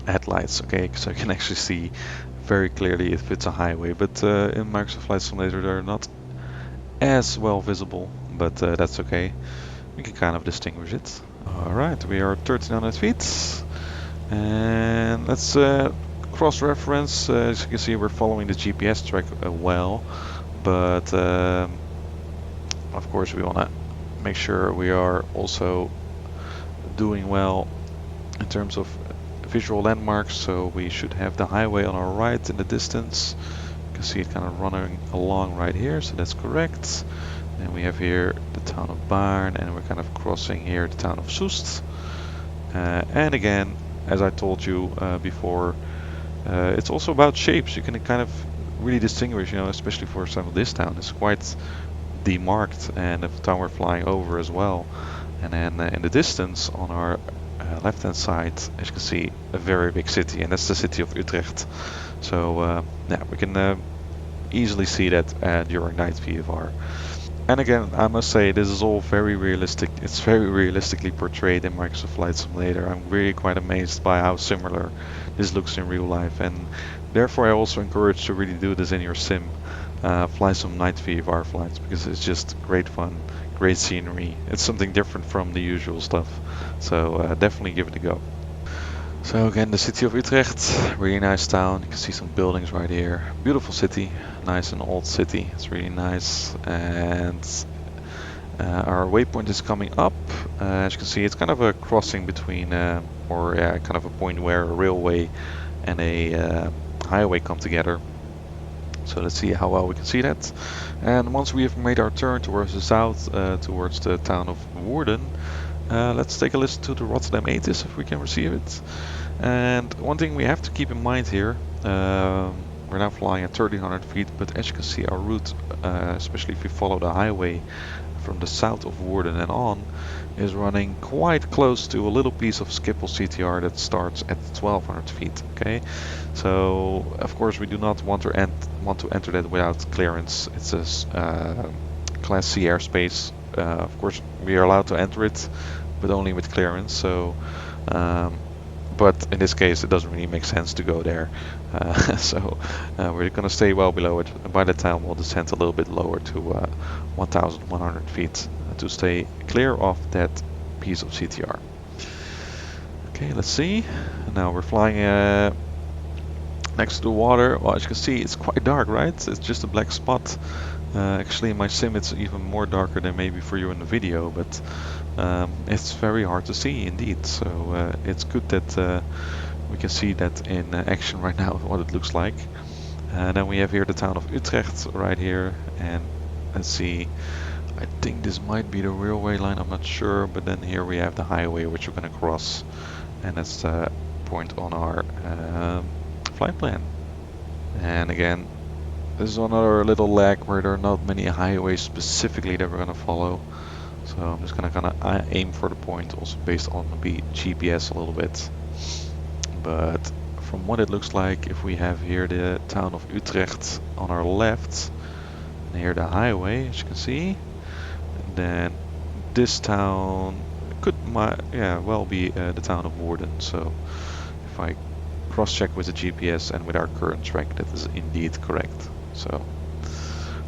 headlights. Okay, so you can actually see very clearly if it's a highway. But in Microsoft Flight Simulator, they're not as well visible. But that's okay. We can kind of distinguish it. Alright, we are 1300 feet. And let's cross-reference. As you can see, we're following the GPS track well. But of course we want to make sure we are also doing well in terms of visual landmarks. So we should have the highway on our right in the distance. You can see it kind of running along right here, so that's correct. And we have here the town of Baarn, and we're kind of crossing here the town of Soest. And again, as I told you before, it's also about shapes. You can kind of really distinguish, especially for example this town is quite demarked, and the town we're flying over as well. And then in the distance on our left hand side, as you can see, a very big city, and that's the city of Utrecht. So yeah, we can easily see that during night VFR. And again, I must say this is all very realistic. It's very realistically portrayed in Microsoft Flight Simulator. I'm really quite amazed by how similar this looks in real life, and therefore I also encourage to really do this in your sim. Fly some night VFR flights, because it's just great fun, great scenery. It's something different from the usual stuff. So definitely give it a go. So again, the city of Utrecht, really nice town. You can see some buildings right here. Beautiful city, nice and old city. It's really nice. And our waypoint is coming up. As you can see, it's kind of a crossing between, kind of a point where a railway and a highway come together. So let's see how well we can see that. And once we have made our turn towards the south, towards the town of Woerden, let's take a listen to the Rotterdam ATIS if we can receive it. And one thing we have to keep in mind here, we're now flying at 1300 feet, but as you can see our route, especially if we follow the highway from the south of Woerden and on, is running quite close to a little piece of Schiphol CTR that starts at 1200 feet. Okay, so of course we do not want to enter that without clearance. It's a Class C airspace. Of course we are allowed to enter it, but only with clearance. So, but in this case it doesn't really make sense to go there. So we're going to stay well below it. And by the time we'll descend a little bit lower to 1,100 feet to stay clear of that piece of CTR. Okay, let's see. Now we're flying next to the water. Well, as you can see, it's quite dark, right? It's just a black spot. Actually, in my sim, it's even more darker than maybe for you in the video, but it's very hard to see indeed. So it's good that we can see that in action right now, what it looks like. Then we have here the town of Utrecht right here, and let's see. I think this might be the railway line, I'm not sure, but then here we have the highway which we're going to cross, and that's the point on our flight plan. And again, this is another little lag where there are not many highways specifically that we're going to follow, so I'm just going to aim for the point also based on the GPS a little bit. But from what it looks like, if we have here the town of Utrecht on our left, and here the highway, as you can see, then this town could well be the town of Woerden. So if I cross-check with the GPS and with our current track, that is indeed correct. So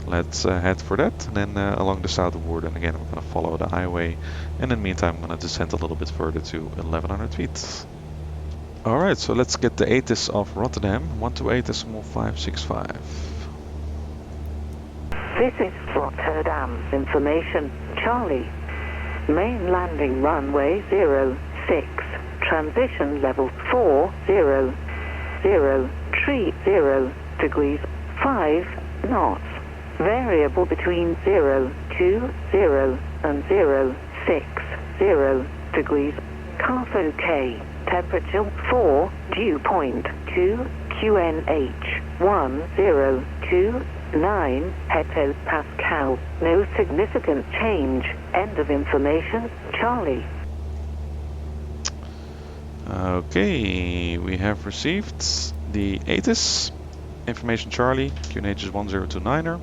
let's head for that, and then along the south of Woerden again we're going to follow the highway, and in the meantime I'm going to descend a little bit further to 1100 feet. Alright, so let's get the ATIS of Rotterdam, 128 decimal 565. This is Rotterdam Information, Charlie. Main landing runway 06, transition level 40, 30 degrees, 5 knots. Variable between 020 and 060 degrees. CAF OK. Temperature 4, dew point 2, QNH 1029 hectopascal. No significant change. End of information, Charlie. Okay, we have received the ATIS information Charlie. QNH is 1029er.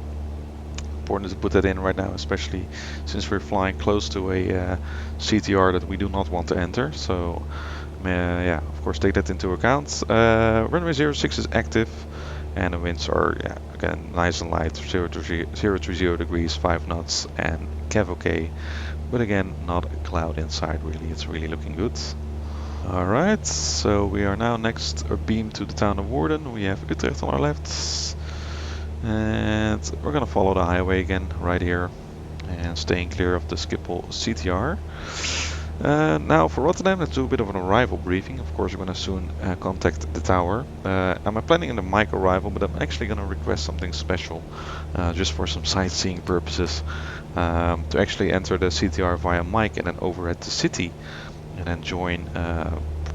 Important to put that in right now, especially since we're flying close to a CTR that we do not want to enter. So yeah, of course take that into account. Runway 06 is active, and the winds are again nice and light, 0 to 0 degrees, 5 knots, and CAF OK. But again, not a cloud inside really. It's really looking good. Alright, so we are now next beam to the town of Woerden. We have Utrecht on our left, and we're gonna follow the highway again right here and staying clear of the Schiphol CTR. Now for Rotterdam, let's do a bit of an arrival briefing. Of course, we're going to soon contact the tower. I'm planning in the mic arrival, but I'm actually going to request something special, just for some sightseeing purposes, to actually enter the CTR via mic and then overhead the city, and then join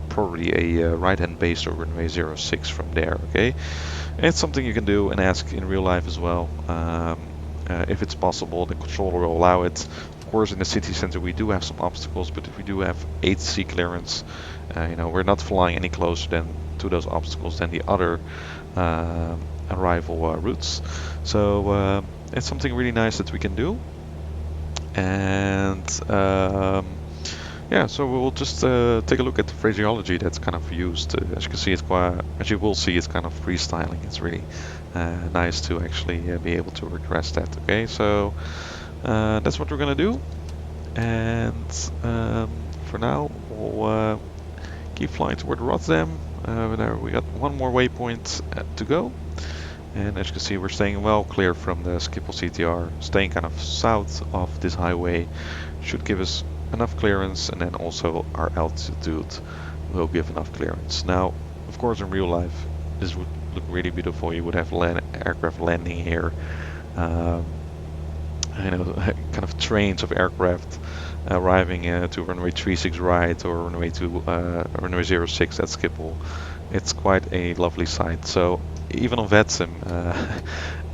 probably a right-hand base or runway 06 from there. Okay, it's something you can do and ask in real life as well. If it's possible, the controller will allow it. Of course, in the city center we do have some obstacles, but if we do have 8C clearance, we're not flying any closer to those obstacles than the other arrival routes. So it's something really nice that we can do. And yeah, so we'll just take a look at the phraseology that's kind of used. As you can see, as you will see, it's kind of freestyling. It's really nice to actually be able to request that. Okay, so that's what we're gonna do. And for now, we'll keep flying toward Rotterdam. There we got one more waypoint to go. And as you can see, we're staying well clear from the Schiphol CTR, staying kind of south of this highway. Should give us enough clearance, and then also our altitude will give enough clearance. Now, of course, in real life, this would look really beautiful. You would have aircraft landing here. You know, kind of trains of aircraft arriving to runway 36 right or runway 06 at Schiphol. It's quite a lovely sight. So even on VATSIM,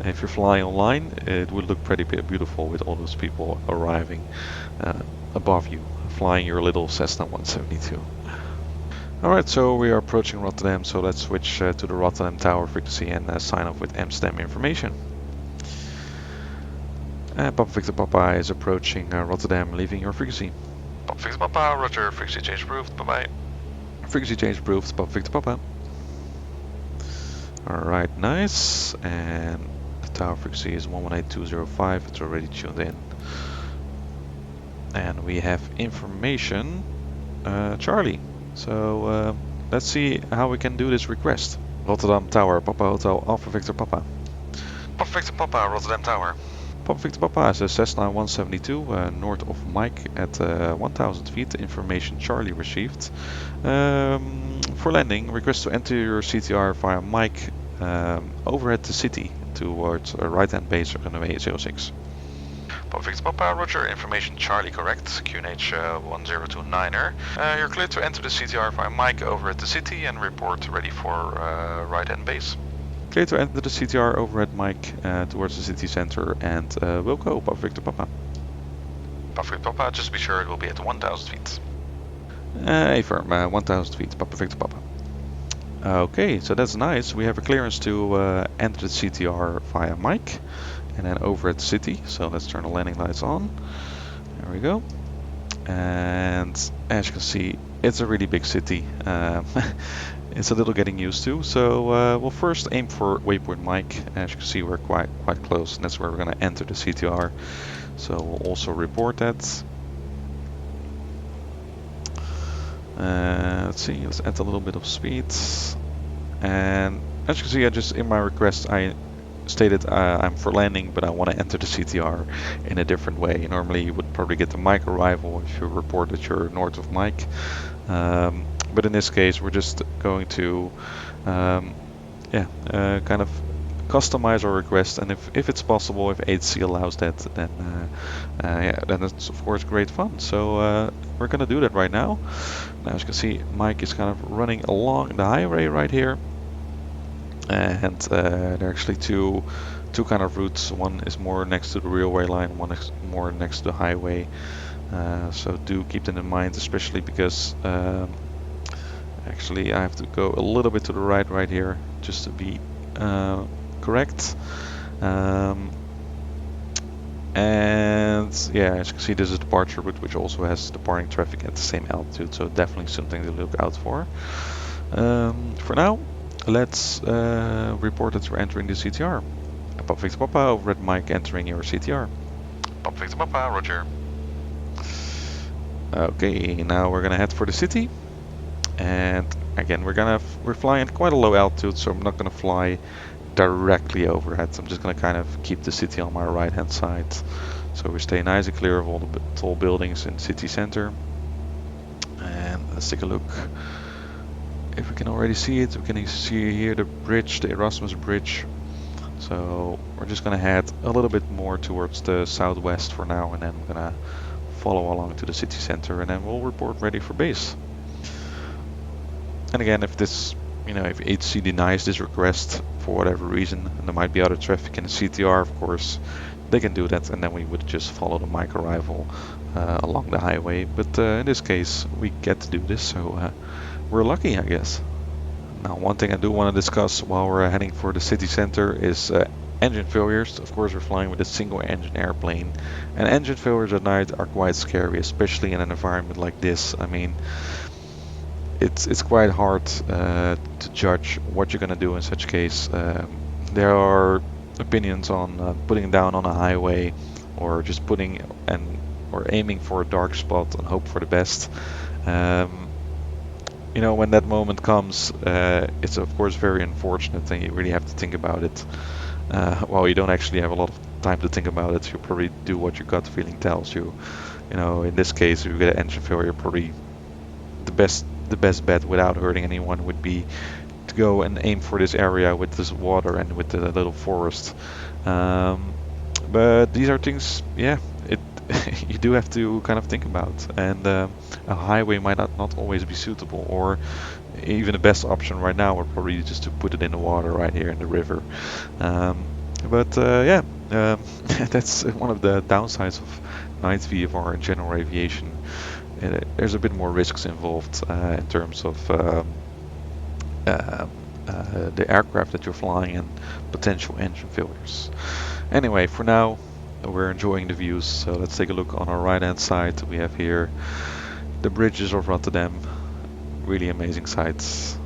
if you're flying online, it would look pretty beautiful with all those people arriving above you, flying your little Cessna 172. Alright, so we are approaching Rotterdam, so let's switch to the Rotterdam Tower frequency and sign off with Amsterdam Information. Papa Victor Papa is approaching Rotterdam, leaving your frequency. Papa Victor Papa, roger, frequency change approved, bye bye. Frequency change approved, Papa Victor Papa. Alright, nice, and the tower frequency is 118205, it's already tuned in. And we have information, Charlie. So let's see how we can do this request. Rotterdam Tower, Papa Hotel, Alpha Victor Papa. Papa Victor Papa, Rotterdam Tower. Papa Victor Papa is a Cessna 172 north of Mike at 1000 feet. Information Charlie received. For landing, request to enter your CTR via Mike overhead the city towards a right-hand base of runway 06. Papa Victor Papa, roger, information Charlie correct, QNH 1029er. You're cleared to enter the CTR via Mike over at the city and report ready for right-hand base. Clear to enter the CTR over at Mike towards the city center, and we'll go, Papa Victor Papa. Papa Victor Papa, just to be sure it will be at 1000 feet. Affirm, 1000 feet, Papa Victor Papa. Okay, so that's nice. We have a clearance to enter the CTR via Mike and then over at the city. So let's turn the landing lights on. There we go. And as you can see, it's a really big city. It's a little getting used to. So we'll first aim for waypoint Mike. As you can see, we're quite close, and that's where we're going to enter the CTR. So we'll also report that. Let's see, let's add a little bit of speed. And as you can see, I just in my request I stated I'm for landing, but I want to enter the CTR in a different way. Normally you would probably get the Mike arrival if you report that you're north of Mike. But in this case, we're just going to kind of customize our request, and if it's possible, if HC allows that, then then it's of course great fun. So we're gonna do that right now. Now as you can see, Mike is kind of running along the highway right here, and there are actually two kind of routes. One is more next to the railway line, one is more next to the highway. So do keep that in mind, especially because actually I have to go a little bit to the right here just to be correct. And yeah, as you can see, this is the departure route, which also has departing traffic at the same altitude, so definitely something to look out for. For now, let's report that we're entering the CTR. Papa Victor Papa over at Mike, entering your CTR. Papa Victor Papa, roger. Okay, now we're gonna head for the city, and again we're flying at quite a low altitude, so I'm not gonna fly directly overhead. I'm just gonna kind of keep the city on my right hand side, so we stay nice and clear of all the tall buildings in the city center. And let's take a look if we can already see it. We can see here the bridge, the Erasmus Bridge. So we're just gonna head a little bit more towards the southwest for now, and then we're gonna follow along to the city center, and then we'll report ready for base. And again, if this, if HC denies this request for whatever reason, and there might be other traffic in the CTR, of course, they can do that, and then we would just follow the Mike arrival along the highway. But in this case, we get to do this, so we're lucky, I guess. Now, one thing I do want to discuss while we're heading for the city center is engine failures. Of course, we're flying with a single engine airplane, and engine failures at night are quite scary, especially in an environment like this. I mean, it's quite hard to judge what you're gonna do in such case. There are opinions on putting down on a highway, or just or aiming for a dark spot and hope for the best. You know, when that moment comes, it's of course very unfortunate, and you really have to think about it. Well, you don't actually have a lot of time to think about it. You probably do what your gut feeling tells you. You know, in this case, if you get an engine failure, probably the best bet without hurting anyone would be to go and aim for this area with this water and with the little forest. But these are things, yeah, it you do have to kind of think about, and a highway might not always be suitable, or even the best option right now would probably just to put it in the water right here in the river. Yeah, that's one of the downsides of night VFR and general aviation. There's a bit more risks involved in terms of the aircraft that you're flying and potential engine failures. Anyway, for now, we're enjoying the views, so let's take a look on our right hand side. We have here the bridges of Rotterdam, really amazing sights.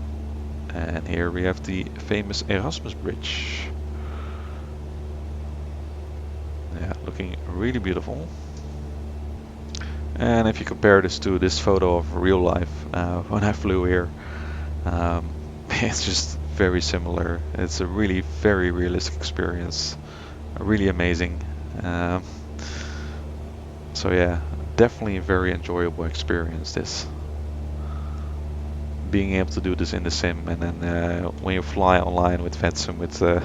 And here we have the famous Erasmus Bridge. Yeah, looking really beautiful. And if you compare this to this photo of real life when I flew here, it's just very similar. It's a really very realistic experience, really amazing. So yeah, definitely a very enjoyable experience, this. Being able to do this in the sim, and then when you fly online with VATSIM, with the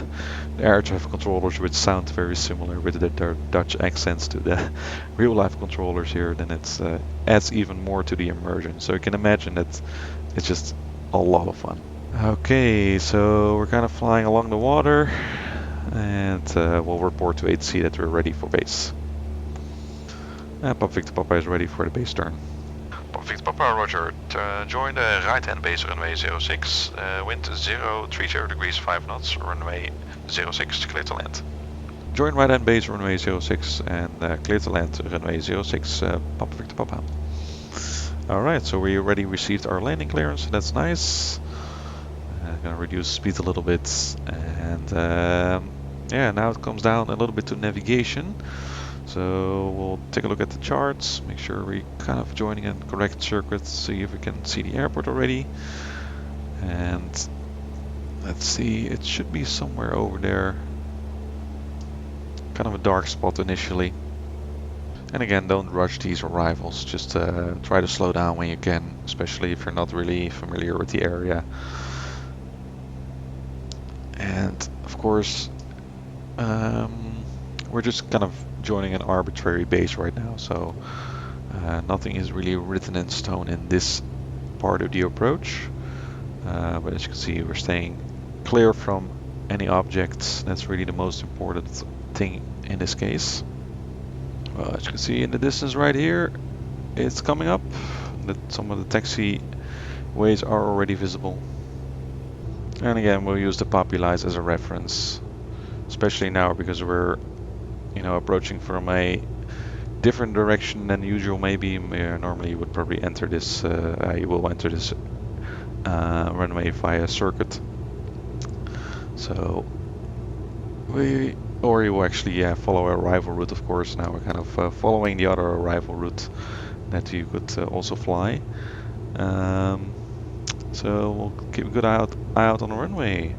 air traffic controllers, which sound very similar with their Dutch accents to the real life controllers here, then it adds even more to the immersion. So you can imagine that it's just a lot of fun. Okay, so we're kind of flying along the water, and we'll report to ATC that we're ready for base. Papa Victor Papa is ready for the base turn. Papa Victor Papa, roger. Join the right-hand base runway 06, wind 030 degrees 5 knots, runway 06, clear to land. Join right-hand base runway 06 and clear to land runway 06, Papa Victor Papa. Alright, so we already received our landing clearance, that's nice. Gonna reduce speed a little bit, and yeah, now it comes down a little bit to navigation. So we'll take a look at the charts, make sure we're kind of joining a correct circuit, see if we can see the airport already. And let's see, it should be somewhere over there. Kind of a dark spot initially. And again, don't rush these arrivals, just try to slow down when you can, especially if you're not really familiar with the area. And of course, we're just kind of joining an arbitrary base right now, so nothing is really written in stone in this part of the approach. But as you can see, we're staying clear from any objects. That's really the most important thing in this case. As you can see in the distance right here, it's coming up. That some of the taxi ways are already visible. And again, we'll use the poppy lights as a reference, especially now because we're, you know, approaching from a different direction than usual. Maybe normally you would probably enter this. You will enter this runway via circuit. So you will actually follow our arrival route. Of course, now we're kind of following the other arrival route that you could also fly. So we'll keep a good eye out on the runway.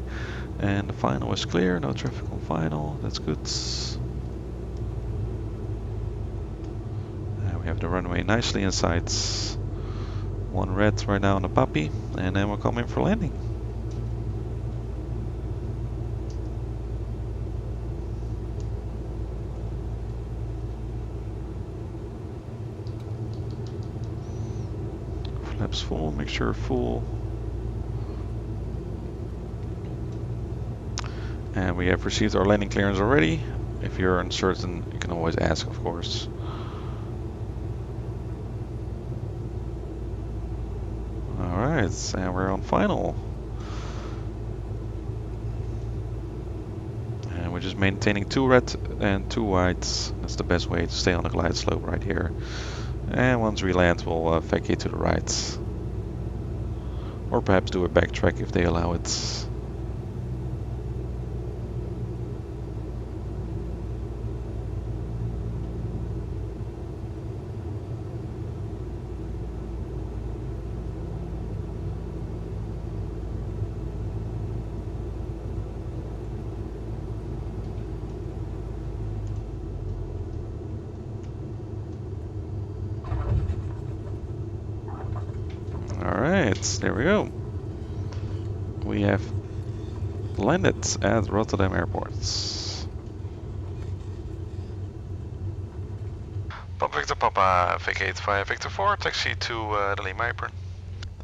And the final is clear, no traffic on final, that's good. We have the runway nicely in sight. One red right now on the puppy, and then we'll come in for landing. Flaps full, make sure full. And we have received our landing clearance already. If you're uncertain, you can always ask, of course. Alright, and we're on final. And we're just just maintaining 2 red and 2 whites. That's the best way to stay on the glide slope right here. And once we land, we'll vacate to the right. Or perhaps do a backtrack if they allow it. Alright, there we go. We have landed at Rotterdam Airport. Papa Victor Papa, vacate via Victor 4, taxi to the Lima apron.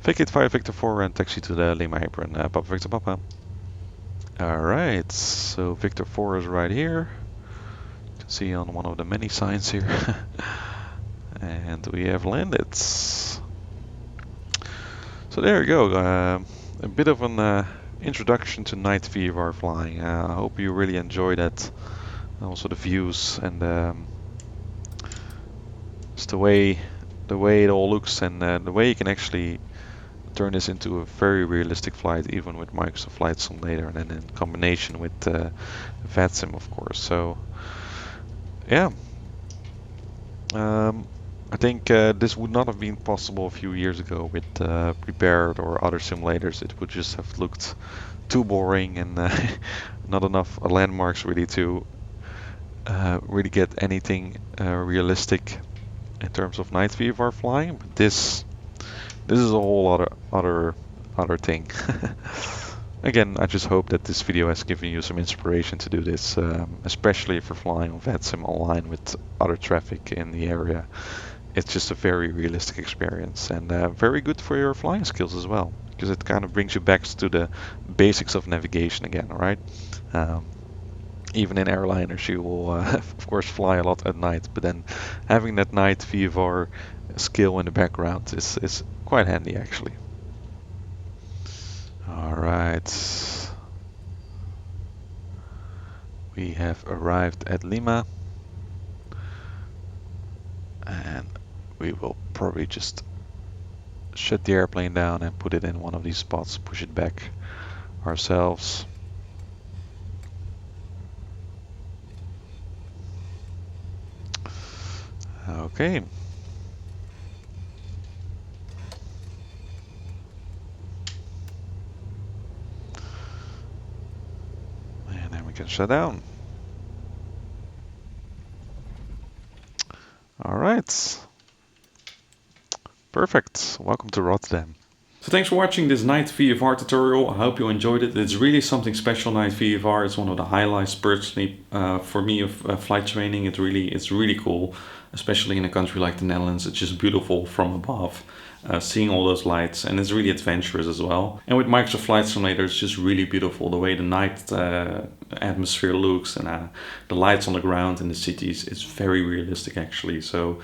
Vacate via Victor 4 and taxi to the Lima apron. Papa Victor Papa. Alright, so Victor 4 is right here. You can see on one of the many signs here. And we have landed. So there you go, a bit of an introduction to night VFR flying. I hope you really enjoy that. Also the views and just the way it all looks, and the way you can actually turn this into a very realistic flight, even with Microsoft Flight Simulator, and then in combination with VATSIM, of course. So yeah. I think this would not have been possible a few years ago with Prepared or other simulators. It would just have looked too boring and not enough landmarks really to really get anything realistic in terms of night VFR flying. But this is a whole other thing. Again, I just hope that this video has given you some inspiration to do this, especially if you're flying on VATSIM online with other traffic in the area. It's just a very realistic experience, and very good for your flying skills as well, because it kind of brings you back to the basics of navigation again, right? Even in airliners you will of course fly a lot at night, but then having that night VFR skill in the background is quite handy actually. Alright, we have arrived at Lima, and we will probably just shut the airplane down and put it in one of these spots, push it back ourselves. Okay. And then we can shut down. All right. Perfect. Welcome to Rotterdam. So thanks for watching this night VFR tutorial. I hope you enjoyed it. It's really something special, night VFR. It's one of the highlights personally for me of flight training. It's really cool, especially in a country like the Netherlands. It's just beautiful from above, seeing all those lights, and it's really adventurous as well. And with Microsoft Flight Simulator, it's just really beautiful the way the night atmosphere looks, and the lights on the ground in the cities. It's very realistic actually. So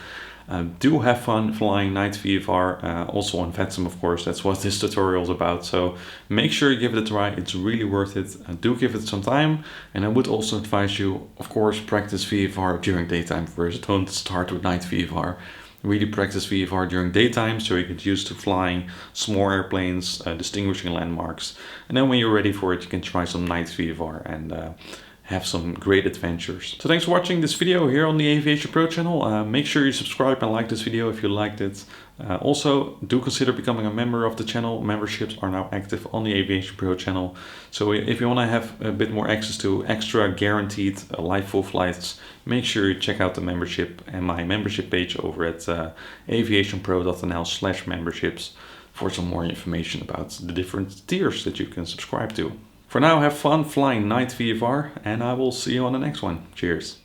do have fun flying night VFR, also on VATSIM of course. That's what this tutorial is about. So make sure you give it a try. It's really worth it. Do give it some time, and I would also advise you, of course, practice VFR during daytime first. Don't start with night VFR. Really practice VFR during daytime so you get used to flying small airplanes, distinguishing landmarks, and then when you're ready for it, you can try some night VFR and have some great adventures. So thanks for watching this video here on the AviationPro channel. Make sure you subscribe and like this video if you liked it. Also, do consider becoming a member of the channel. Memberships are now active on the AviationPro channel. So if you want to have a bit more access to extra guaranteed live full flights, make sure you check out the membership and my membership page over at aviationpro.nl/memberships for some more information about the different tiers that you can subscribe to. For now, have fun flying night VFR, and I will see you on the next one. Cheers.